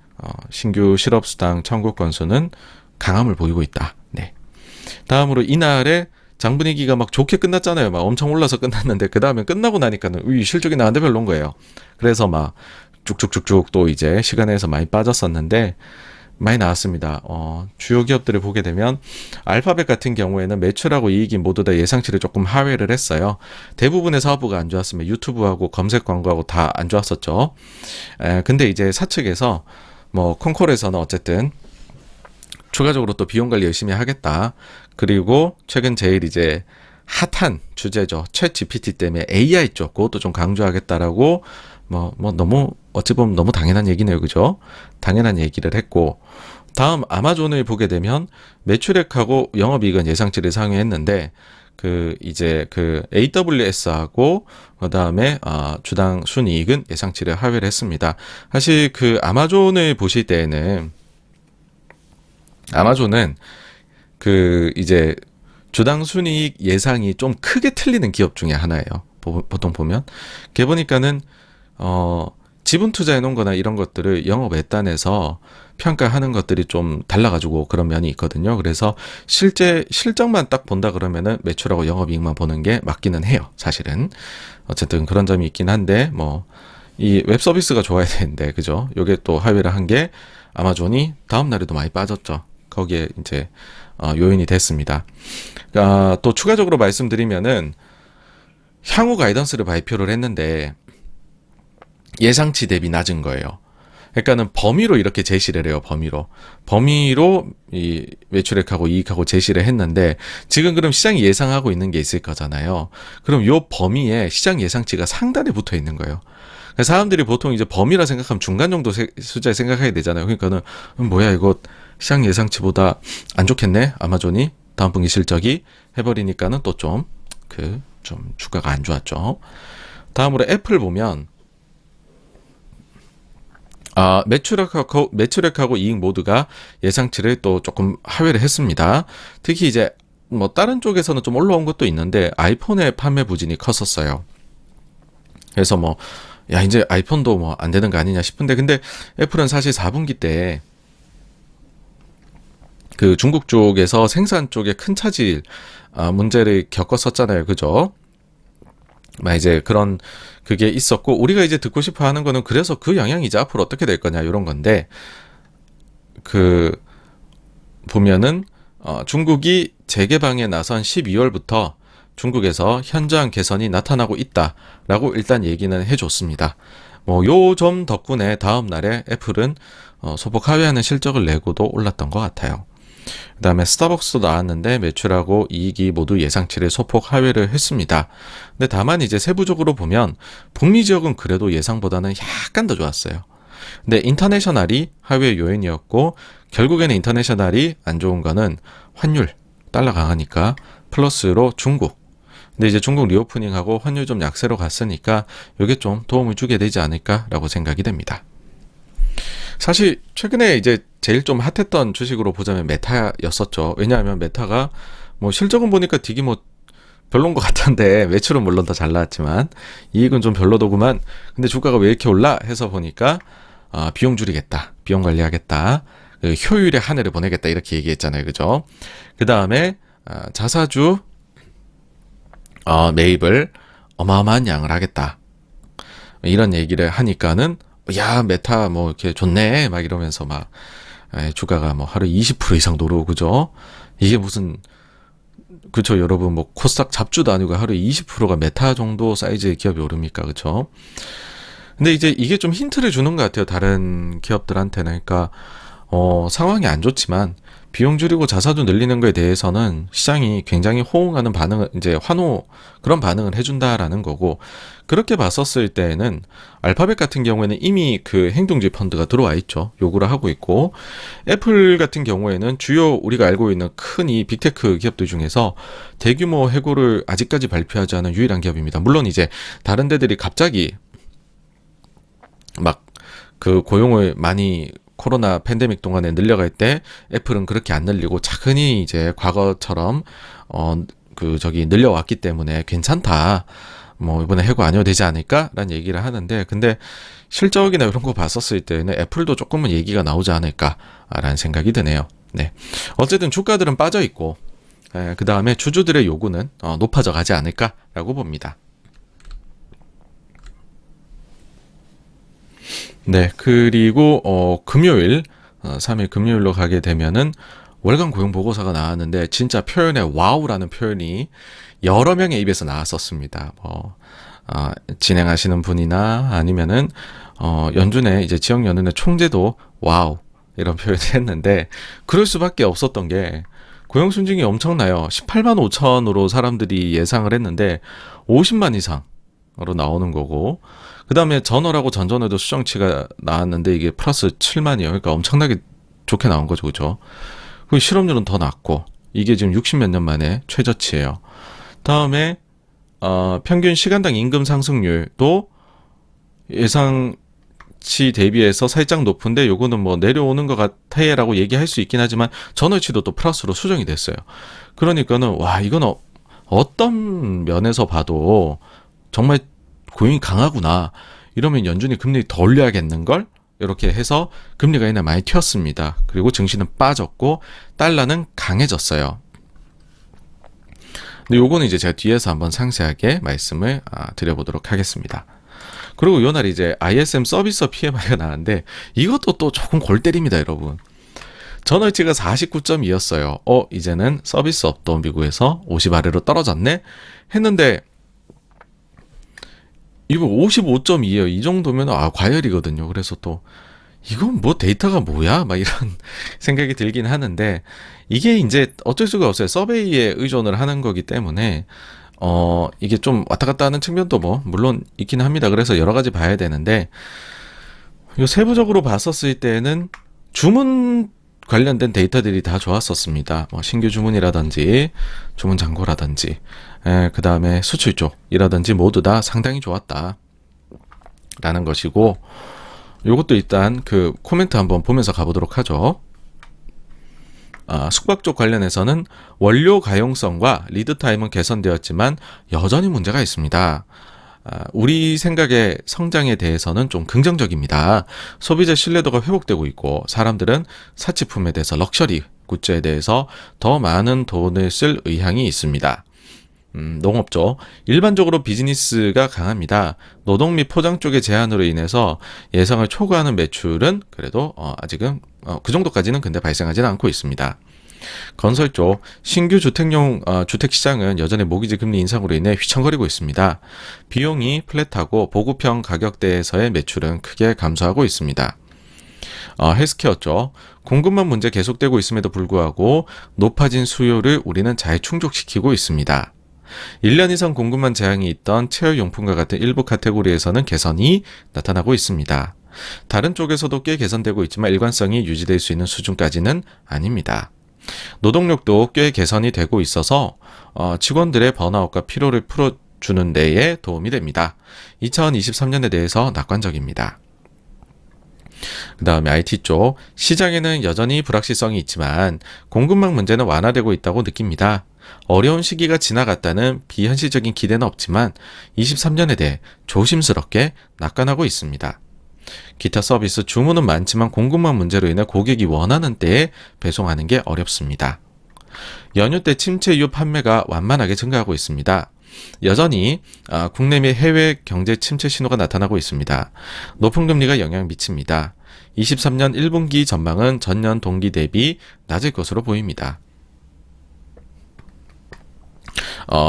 신규 실업수당 청구 건수는 강함을 보이고 있다. 네. 다음으로 이날에 장분위기가 막 좋게 끝났잖아요. 막 엄청 올라서 끝났는데 그 다음에 끝나고 나니까는 실적이 나한테 별로인 거예요. 그래서 막 쭉쭉쭉쭉 또 이제 시간에서 많이 빠졌었는데 많이 나왔습니다. 주요 기업들을 보게 되면 알파벳 같은 경우에는 매출하고 이익이 모두 다 예상치를 조금 하회를 했어요. 대부분의 사업부가 안 좋았으면 유튜브하고 검색 광고하고 다 안 좋았었죠. 근데 이제 사측에서 뭐 콩콜에서는 어쨌든 추가적으로 또 비용 관리 열심히 하겠다. 그리고 최근 제일 이제 핫한 주제죠. 챗 GPT 때문에 AI 쪽 그것도 좀 강조하겠다라고 너무 어찌 보면 너무 당연한 얘기네요, 그죠? 당연한 얘기를 했고, 다음 아마존을 보게 되면 매출액하고 영업이익은 예상치를 상회했는데 이제 AWS하고 그다음에 주당 순이익은 예상치를 하회를 했습니다. 사실 아마존을 보실 때에는 아마존은 이제 주당 순이익 예상이 좀 크게 틀리는 기업 중에 하나예요. 보통 보면 걔 보니까는 지분 투자해 놓은 거나 이런 것들을 영업 외단에서 평가하는 것들이 좀 달라가지고 그런 면이 있거든요. 그래서 실제 실적만 딱 본다 그러면은 매출하고 영업이익만 보는 게 맞기는 해요, 사실은. 어쨌든 그런 점이 있긴 한데 이 웹 서비스가 좋아야 되는데, 그죠? 요게 또 하회를 한 게 아마존이 다음 날에도 많이 빠졌죠. 거기에 이제 요인이 됐습니다. 또 추가적으로 말씀드리면은 향후 가이던스를 발표를 했는데 예상치 대비 낮은 거예요. 그러니까는 범위로 이렇게 제시를 해요. 범위로 이 매출액하고 이익하고 제시를 했는데 지금 그럼 시장이 예상하고 있는 게 있을 거잖아요. 그럼 요 범위에 시장 예상치가 상단에 붙어 있는 거예요. 사람들이 보통 이제 범위라 생각하면 중간 정도 숫자에 생각하게 되잖아요. 그러니까는 뭐야 이거 시장 예상치보다 안 좋겠네, 아마존이 다음 분기 실적이 해버리니까는 또 좀 주가가 안 좋았죠. 다음으로 애플 보면 매출액하고 이익 모두가 예상치를 또 조금 하회를 했습니다. 특히 이제 다른 쪽에서는 좀 올라온 것도 있는데 아이폰의 판매 부진이 컸었어요. 그래서 이제 아이폰도 안 되는 거 아니냐 싶은데, 근데 애플은 사실 4분기 때 중국 쪽에서 생산 쪽에 큰 차질 문제를 겪었었잖아요, 그죠? 이제 그게 있었고, 우리가 이제 듣고 싶어 하는 거는 그래서 그 영향이 이제 앞으로 어떻게 될 거냐, 이런 건데, 보면은, 중국이 재개방에 나선 12월부터 중국에서 현저한 개선이 나타나고 있다라고 일단 얘기는 해줬습니다. 요 점 덕분에 다음 날에 애플은 소폭 하회하는 실적을 내고도 올랐던 것 같아요. 그 다음에 스타벅스도 나왔는데 매출하고 이익이 모두 예상치를 소폭 하회를 했습니다. 근데 다만 이제 세부적으로 보면 북미 지역은 그래도 예상보다는 약간 더 좋았어요. 근데 인터내셔널이 하회 요인이었고, 결국에는 인터내셔널이 안 좋은 거는 환율, 달러 강하니까 플러스로 중국. 근데 이제 중국 리오프닝하고 환율 좀 약세로 갔으니까 이게 좀 도움을 주게 되지 않을까라고 생각이 됩니다. 사실 최근에 이제 제일 좀 핫했던 주식으로 보자면 메타였었죠. 왜냐하면 메타가 실적은 보니까 되게 별론 것 같은데, 매출은 물론 더 잘 나왔지만 이익은 좀 별로더구만. 근데 주가가 왜 이렇게 올라 해서 보니까 비용 줄이겠다, 비용 관리하겠다, 효율의 한 해를 보내겠다, 이렇게 얘기했잖아요, 그죠? 그 다음에 자사주 매입을 어마어마한 양을 하겠다, 이런 얘기를 하니까는 야, 메타 이렇게 좋네 막 이러면서 주가가 하루 20% 이상 오르고, 그죠? 이게 무슨, 그쵸, 여러분, 코스닥 잡주도 아니고 하루에 20%가 메타 정도 사이즈의 기업이 오릅니까, 그쵸? 근데 이제 이게 좀 힌트를 주는 것 같아요, 다른 기업들한테는. 그러니까 상황이 안 좋지만 비용 줄이고 자사주 늘리는 거에 대해서는 시장이 굉장히 호응하는 반응을 이제 환호 그런 반응을 해준다라는 거고 그렇게 봤었을 때에는 알파벳 같은 경우에는 이미 그 행동주의 펀드가 들어와 있죠. 요구를 하고 있고 애플 같은 경우에는 주요 우리가 알고 있는 큰 이 빅테크 기업들 중에서 대규모 해고를 아직까지 발표하지 않은 유일한 기업입니다. 물론 이제 다른 데들이 갑자기 막 그 고용을 많이 코로나 팬데믹 동안에 늘려갈 때 애플은 그렇게 안 늘리고 차근히 이제 과거처럼 늘려왔기 때문에 괜찮다. 뭐 이번에 해고 안 해도 되지 않을까라는 얘기를 하는데 근데 실적이나 이런 거 봤었을 때는 애플도 조금은 얘기가 나오지 않을까라는 생각이 드네요. 네. 어쨌든 주가들은 빠져 있고 그 다음에 주주들의 요구는 높아져 가지 않을까라고 봅니다. 네, 그리고 금요일 3일 금요일로 가게 되면은 월간 고용 보고서가 나왔는데 진짜 표현에 와우라는 표현이 여러 명의 입에서 나왔었습니다. 진행하시는 분이나 아니면은 연준의 이제 지역 연은의 총재도 와우 이런 표현을 했는데 그럴 수밖에 없었던 게 고용 순증이 엄청나요. 18만 5천으로 사람들이 예상을 했는데 50만 이상으로 나오는 거고 그 다음에 전월하고 전전월도 수정치가 나왔는데 이게 플러스 7만이에요. 그러니까 엄청나게 좋게 나온 거죠. 그죠? 그 실업률은 더 낮고 이게 지금 60몇 년 만에 최저치예요. 다음에 평균 시간당 임금 상승률도 예상치 대비해서 살짝 높은데 요거는 뭐 내려오는 것 같아라고 얘기할 수 있긴 하지만 전월치도 또 플러스로 수정이 됐어요. 그러니까는 와 이건 어떤 면에서 봐도 정말 고용이 강하구나. 이러면 연준이 금리 더 올려야겠는걸? 이렇게 해서 금리가 이날 많이 튀었습니다. 그리고 증시는 빠졌고 달러는 강해졌어요. 근데 요거는 이제 제가 뒤에서 한번 상세하게 말씀을 드려보도록 하겠습니다. 그리고 요날 이제 ISM 서비스 PMI가 나왔는데 이것도 또 조금 골 때립니다, 여러분. 전월치가 49.2였어요. 이제는 서비스 업도 미국에서 50 아래로 떨어졌네? 했는데 이거 55.2예요. 이 정도면 과열이거든요. 그래서 또 이건 뭐 데이터가 뭐야? 막 이런 생각이 들긴 하는데 이게 이제 어쩔 수가 없어요. 서베이에 의존을 하는 거기 때문에 이게 좀 왔다 갔다 하는 측면도 뭐 물론 있긴 합니다. 그래서 여러 가지 봐야 되는데 요 세부적으로 봤었을 때는 주문 관련된 데이터들이 다 좋았었습니다. 신규 주문이라든지 주문 잔고라든지 그 다음에 수출 쪽이라든지 모두 다 상당히 좋았다 라는 것이고 요것도 일단 그 코멘트 한번 보면서 가보도록 하죠. 숙박 쪽 관련해서는 원료 가용성과 리드타임은 개선되었지만 여전히 문제가 있습니다. 우리 생각의 성장에 대해서는 좀 긍정적입니다. 소비자 신뢰도가 회복되고 있고 사람들은 사치품에 대해서 럭셔리 굿즈에 대해서 더 많은 돈을 쓸 의향이 있습니다. 농업죠. 일반적으로 비즈니스가 강합니다. 노동 및 포장 쪽의 제한으로 인해서 예상을 초과하는 매출은 그래도 아직은 그 정도까지는 근데 발생하지는 않고 있습니다. 건설 쪽 신규 주택용 주택 시장은 여전히 모기지 금리 인상으로 인해 휘청거리고 있습니다. 비용이 플랫하고 보급형 가격대에서의 매출은 크게 감소하고 있습니다. 헬스케어 쪽 공급망 문제 계속되고 있음에도 불구하고 높아진 수요를 우리는 잘 충족시키고 있습니다. 1년 이상 공급만 제한이 있던 체열용품과 같은 일부 카테고리에서는 개선이 나타나고 있습니다. 다른 쪽에서도 꽤 개선되고 있지만 일관성이 유지될 수 있는 수준까지는 아닙니다. 노동력도 꽤 개선이 되고 있어서 직원들의 번아웃과 피로를 풀어주는 데에 도움이 됩니다. 2023년에 대해서 낙관적입니다. 그 다음에 IT 쪽 시장에는 여전히 불확실성이 있지만 공급망 문제는 완화되고 있다고 느낍니다. 어려운 시기가 지나갔다는 비현실적인 기대는 없지만 23년에 대해 조심스럽게 낙관하고 있습니다. 기타 서비스 주문은 많지만 공급망 문제로 인해 고객이 원하는 때에 배송하는 게 어렵습니다. 연휴 때 침체 이후 판매가 완만하게 증가하고 있습니다. 여전히 국내 및 해외 경제 침체 신호가 나타나고 있습니다. 높은 금리가 영향을 미칩니다. 23년 1분기 전망은 전년 동기 대비 낮을 것으로 보입니다.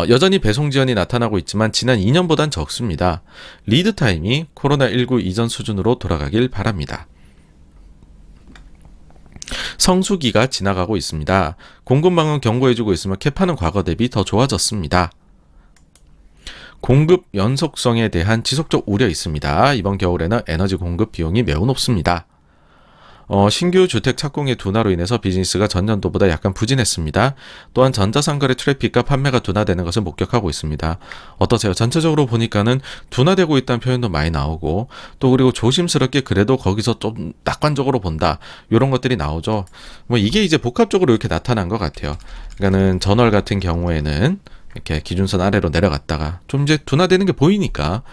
여전히 배송 지연이 나타나고 있지만 지난 2년보단 적습니다. 리드타임이 코로나19 이전 수준으로 돌아가길 바랍니다. 성수기가 지나가고 있습니다. 공급망은 경고해주고 있으며 캐파는 과거 대비 더 좋아졌습니다. 공급 연속성에 대한 지속적 우려 있습니다. 이번 겨울에는 에너지 공급 비용이 매우 높습니다. 신규 주택 착공의 둔화로 인해서 비즈니스가 전년도보다 약간 부진했습니다. 또한 전자상거래 트래픽과 판매가 둔화되는 것을 목격하고 있습니다. 어떠세요? 전체적으로 보니까는 둔화되고 있다는 표현도 많이 나오고, 또 그리고 조심스럽게 그래도 거기서 좀 낙관적으로 본다, 이런 것들이 나오죠. 뭐 이게 이제 복합적으로 이렇게 나타난 것 같아요. 그러니까는 전월 같은 경우에는 이렇게 기준선 아래로 내려갔다가 좀 이제 둔화되는 게 보이니까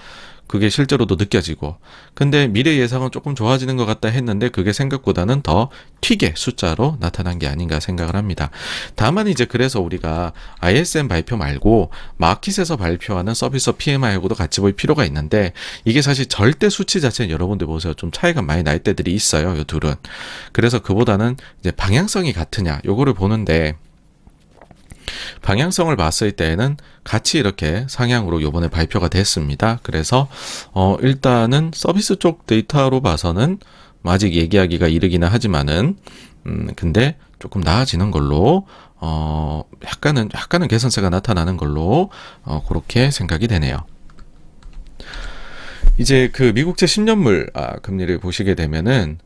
그게 실제로도 느껴지고, 근데 미래 예상은 조금 좋아지는 것 같다 했는데 그게 생각보다는 더 튀게 숫자로 나타난 게 아닌가 생각을 합니다. 다만 이제 그래서 우리가 ISM 발표 말고 마켓에서 발표하는 서비스 PMI하고도 같이 볼 필요가 있는데, 이게 사실 절대 수치 자체는 여러분들 보세요, 좀 차이가 많이 날 때들이 있어요, 요 둘은. 그래서 그보다는 이제 방향성이 같으냐 요거를 보는데, 방향성을 봤을 때에는 같이 이렇게 상향으로 요번에 발표가 됐습니다. 그래서 일단은 서비스 쪽 데이터로 봐서는 아직 얘기하기가 이르기는 하지만은 근데 조금 나아지는 걸로 약간은 개선세가 나타나는 걸로 그렇게 생각이 되네요. 이제 그 미국채 10년물 금리를 보시게 되면은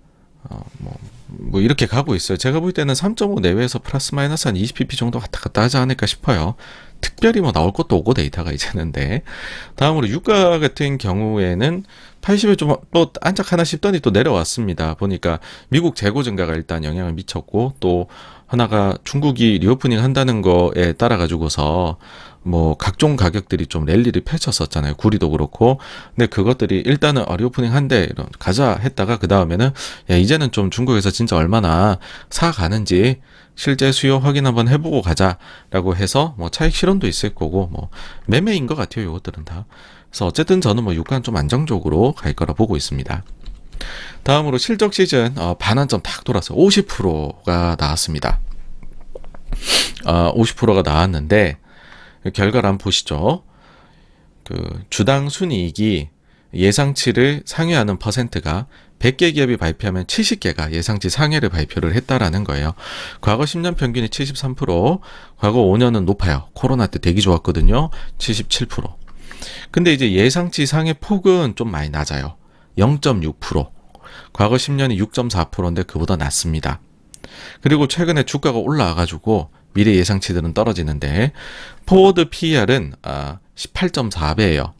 뭐 이렇게 가고 있어요. 제가 볼 때는 3.5 내외에서 플러스 마이너스 한 20pp 정도 왔다 갔다 하지 않을까 싶어요. 특별히 뭐 나올 것도 오고 데이터가 이제는데, 다음으로 유가 같은 경우에는 80에 좀 또 안착하나 싶더니 또 내려왔습니다. 보니까 미국 재고 증가가 일단 영향을 미쳤고, 또 하나가 중국이 리오프닝 한다는 거에 따라 가지고서 뭐 각종 가격들이 좀 랠리를 펼쳤었잖아요. 구리도 그렇고. 근데 그것들이 일단은 리오프닝 한대 가자 했다가 그 다음에는 야, 이제는 좀 중국에서 진짜 얼마나 사가는지 실제 수요 확인 한번 해보고 가자라고 해서 뭐 차익 실현도 있을 거고, 뭐 매매인 것 같아요, 이것들은 다. 그래서 어쨌든 저는 뭐 유가는 좀 안정적으로 갈 거라 보고 있습니다. 다음으로 실적 시즌 반환점 탁 돌았어요. 50%가 나왔습니다. 50%가 나왔는데 결과를 한번 보시죠. 그 주당 순이익이 예상치를 상회하는 퍼센트가 100개 기업이 발표하면 70개가 예상치 상회를 발표를 했다라는 거예요. 과거 10년 평균이 73%, 과거 5년은 높아요. 코로나 때 되게 좋았거든요. 77%. 근데 이제 예상치 상회 폭은 좀 많이 낮아요. 0.6%. 과거 10년이 6.4%인데 그보다 낮습니다. 그리고 최근에 주가가 올라와가지고 미래 예상치들은 떨어지는데, 포워드 PER은 18.4배예요.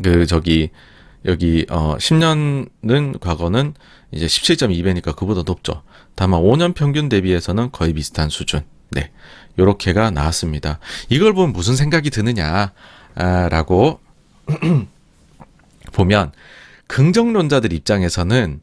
여기 10년은 과거는 이제 17.2배니까 그보다 높죠. 다만 5년 평균 대비해서는 거의 비슷한 수준. 네, 요렇게가 나왔습니다. 이걸 보면 무슨 생각이 드느냐라고 보면, 긍정론자들 입장에서는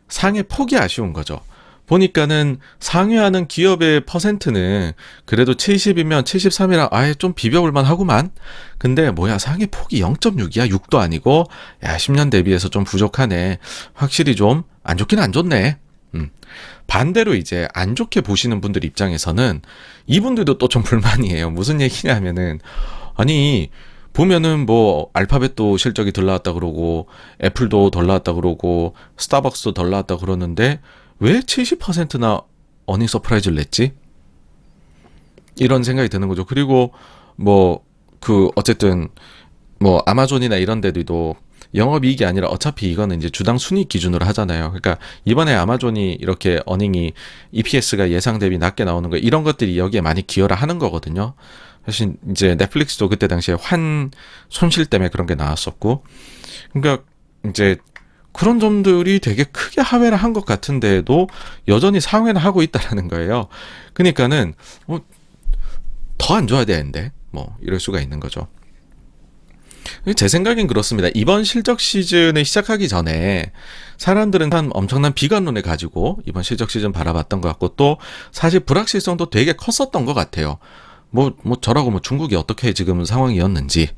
상해 폭이 아쉬운 거죠. 보니까는 상회하는 기업의 퍼센트는 그래도 70이면 73이랑 아예 좀 비벼볼만 하구만. 근데 뭐야, 상해 폭이 0.6이야. 6도 아니고. 야, 10년 대비해서 좀 부족하네. 확실히 좀 안 좋긴 안 좋네. 반대로 이제 안 좋게 보시는 분들 입장에서는 이분들도 또 좀 불만이에요. 무슨 얘기냐면은, 아니 보면은 뭐 알파벳도 실적이 덜 나왔다 그러고, 애플도 덜 나왔다 그러고, 스타벅스도 덜 나왔다 그러는데 왜 70%나 어닝 서프라이즈를 냈지? 이런 생각이 드는 거죠. 그리고 뭐 어쨌든 뭐 아마존이나 이런 데들도 영업이익이 아니라 어차피 이거는 이제 주당 순이익 기준으로 하잖아요. 그러니까 이번에 아마존이 이렇게 어닝이 EPS가 예상 대비 낮게 나오는 거, 이런 것들이 여기에 많이 기여를 하는 거거든요. 사실 이제 넷플릭스도 그때 당시에 환 손실 때문에 그런 게 나왔었고, 그러니까 이제 그런 점들이 되게 크게 하회를 한 것 같은데도 여전히 상회를 하고 있다라는 거예요. 그러니까는 뭐 더 안 좋아야 되는데 뭐 이럴 수가 있는 거죠. 제 생각엔 그렇습니다. 이번 실적 시즌을 시작하기 전에 사람들은 한 엄청난 비관론을 가지고 이번 실적 시즌 바라봤던 것 같고, 또 사실 불확실성도 되게 컸었던 것 같아요. 저라고 뭐 중국이 어떻게 지금 상황이었는지,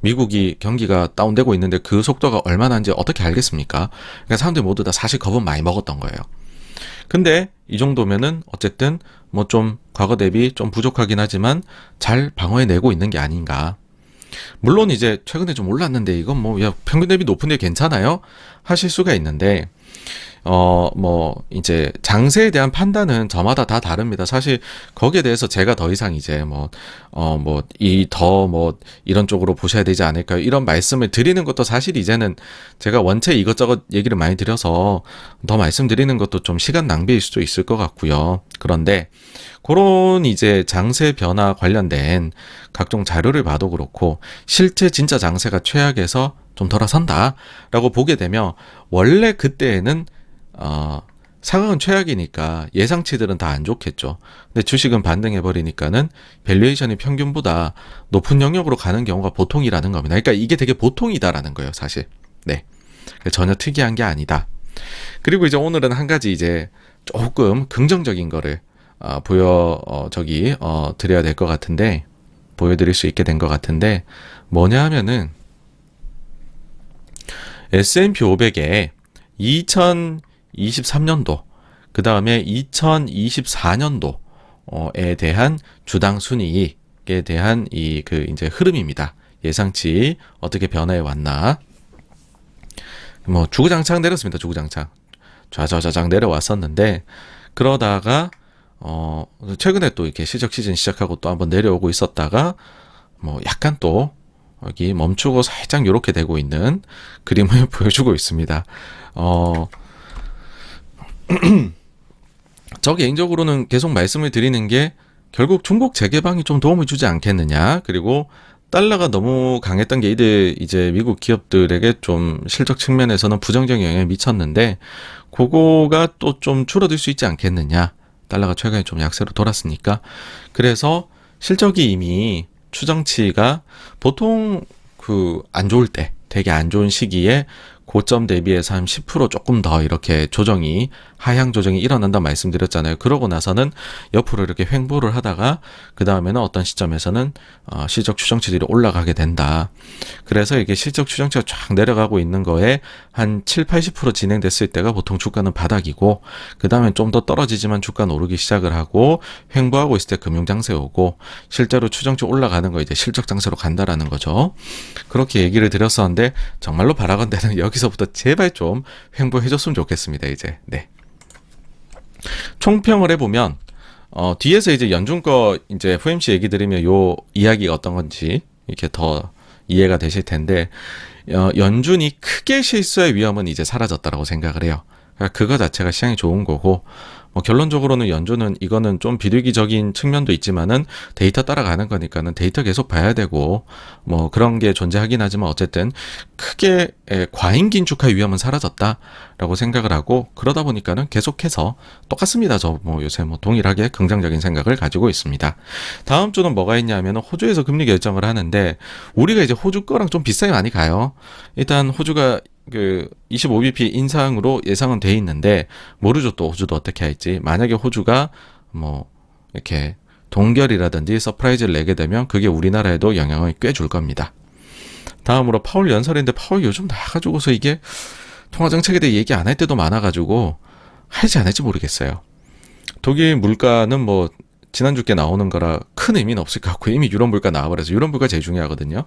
미국이 경기가 다운되고 있는데 그 속도가 얼마나인지 어떻게 알겠습니까? 그러니까 사람들이 모두 다 사실 겁은 많이 먹었던 거예요. 근데 이 정도면은 어쨌든 뭐 좀 과거 대비 좀 부족하긴 하지만 잘 방어해내고 있는 게 아닌가. 물론 이제 최근에 좀 올랐는데 이건 뭐 야, 평균 대비 높은데 괜찮아요? 하실 수가 있는데, 이제 장세에 대한 판단은 저마다 다 다릅니다. 사실 거기에 대해서 제가 더 이상 이제 이런 쪽으로 보셔야 되지 않을까요? 이런 말씀을 드리는 것도 사실 이제는 제가 원체 이것저것 얘기를 많이 드려서 더 말씀드리는 것도 좀 시간 낭비일 수도 있을 것 같고요. 그런데 그런 이제 장세 변화 관련된 각종 자료를 봐도 그렇고 실제 진짜 장세가 최악에서 좀 돌아선다라고 보게 되면 원래 그때에는 상황은 최악이니까 예상치들은 다 안 좋겠죠. 근데 주식은 반등해버리니까는 밸류에이션이 평균보다 높은 영역으로 가는 경우가 보통이라는 겁니다. 그러니까 이게 되게 보통이다라는 거예요, 사실. 네. 전혀 특이한 게 아니다. 그리고 이제 오늘은 한 가지 이제 조금 긍정적인 거를 드려야 될 것 같은데, 보여드릴 수 있게 된 것 같은데, 뭐냐 하면은, S&P 500에 2023년도, 그 다음에 2024년도에 대한 주당 순이익에 대한 이제 흐름입니다. 예상치 어떻게 변화해 왔나. 주구장창 내렸습니다. 주구장창. 좌좌좌장 내려왔었는데, 그러다가, 최근에 또 이렇게 시적 시즌 시작하고 또 한번 내려오고 있었다가, 약간 또, 여기 멈추고 살짝 이렇게 되고 있는 그림을 보여주고 있습니다. 저 개인적으로는 계속 말씀을 드리는 게 결국 중국 재개방이 좀 도움을 주지 않겠느냐. 그리고 달러가 너무 강했던 게 이제 미국 기업들에게 좀 실적 측면에서는 부정적인 영향을 미쳤는데 그거가 또 좀 줄어들 수 있지 않겠느냐. 달러가 최근에 좀 약세로 돌았으니까. 그래서 실적이 이미 추정치가 보통 안 좋을 때, 되게 안 좋은 시기에 고점 대비해서 한 10% 조금 더 이렇게 하향 조정이 일어난다 말씀드렸잖아요. 그러고 나서는 옆으로 이렇게 횡보를 하다가 그 다음에는 어떤 시점에서는 실적 추정치들이 올라가게 된다. 그래서 이게 실적 추정치가 쫙 내려가고 있는 거에 한 7-80% 진행됐을 때가 보통 주가는 바닥이고 그 다음에 좀 더 떨어지지만 주가는 오르기 시작을 하고 횡보하고 있을 때 금융장세 오고 실제로 추정치 올라가는 거 이제 실적장세로 간다라는 거죠. 그렇게 얘기를 드렸었는데 정말로 바라건대는 여기서부터 제발 좀 횡보해줬으면 좋겠습니다. 이제 네. 총평을 해보면 뒤에서 이제 연준 거 이제 FOMC 얘기 드리면 요 이야기가 어떤 건지 이렇게 더 이해가 되실 텐데 연준이 크게 실수할 위험은 이제 사라졌다라고 생각을 해요. 그러니까 그거 자체가 시장이 좋은 거고 결론적으로는 연준은 이거는 좀 비둘기적인 측면도 있지만은 데이터 따라가는 거니까는 데이터 계속 봐야 되고 그런 게 존재하긴 하지만 어쨌든 크게 과잉 긴축할 위험은 사라졌다라고 생각을 하고 그러다 보니까는 계속해서 똑같습니다. 저 요새 동일하게 긍정적인 생각을 가지고 있습니다. 다음 주는 뭐가 있냐면은 호주에서 금리 결정을 하는데 우리가 이제 호주 거랑 좀 비싸게 많이 가요. 일단 호주가 25bp 인상으로 예상은 돼 있는데 모르죠. 또 호주도 어떻게 할지. 만약에 호주가 이렇게 동결이라든지 서프라이즈를 내게 되면 그게 우리나라에도 영향을 꽤 줄 겁니다. 다음으로 파월 연설인데 파월 요즘 나가지고서 이게 통화정책에 대해 얘기 안 할 때도 많아가지고 할지 안 할지 모르겠어요. 독일 물가는 지난주께 나오는 거라 큰 의미는 없을 것 같고 이미 유럽 물가 나와버려서 유럽 물가 제일 중요하거든요.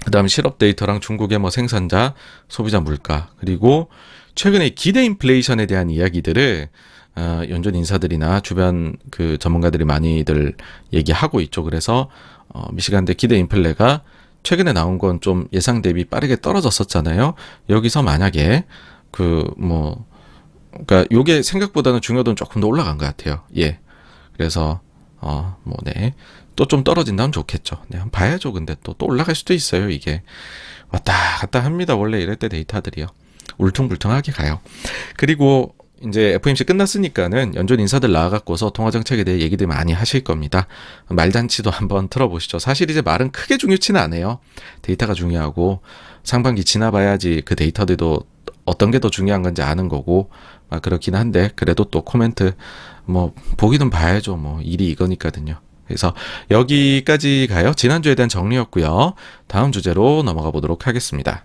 그 다음 실업 데이터랑 중국의 생산자, 소비자 물가, 그리고 최근에 기대 인플레이션에 대한 이야기들을 연준 인사들이나 주변 전문가들이 많이들 얘기하고 있죠. 그래서 미시간대 기대 인플레가 최근에 나온 건 좀 예상 대비 빠르게 떨어졌었잖아요. 여기서 만약에 그러니까 요게 생각보다는 중요도는 조금 더 올라간 것 같아요. 예. 그래서 네. 또 좀 떨어진다면 좋겠죠. 네, 한번 봐야죠. 근데 또 올라갈 수도 있어요. 이게 왔다 갔다 합니다. 원래 이럴 때 데이터들이요. 울퉁불퉁하게 가요. 그리고 이제 FOMC 끝났으니까는 연준 인사들 나와갖고서 통화정책에 대해 얘기들 많이 하실 겁니다. 말잔치도 한번 들어보시죠. 사실 이제 말은 크게 중요치는 않아요. 데이터가 중요하고 상반기 지나봐야지 그 데이터들도 어떤 게 더 중요한 건지 아는 거고 그렇긴 한데 그래도 또 코멘트 보기는 봐야죠. 일이 이거니까요. 그래서 여기까지 가요. 지난주에 대한 정리였고요. 다음 주제로 넘어가 보도록 하겠습니다.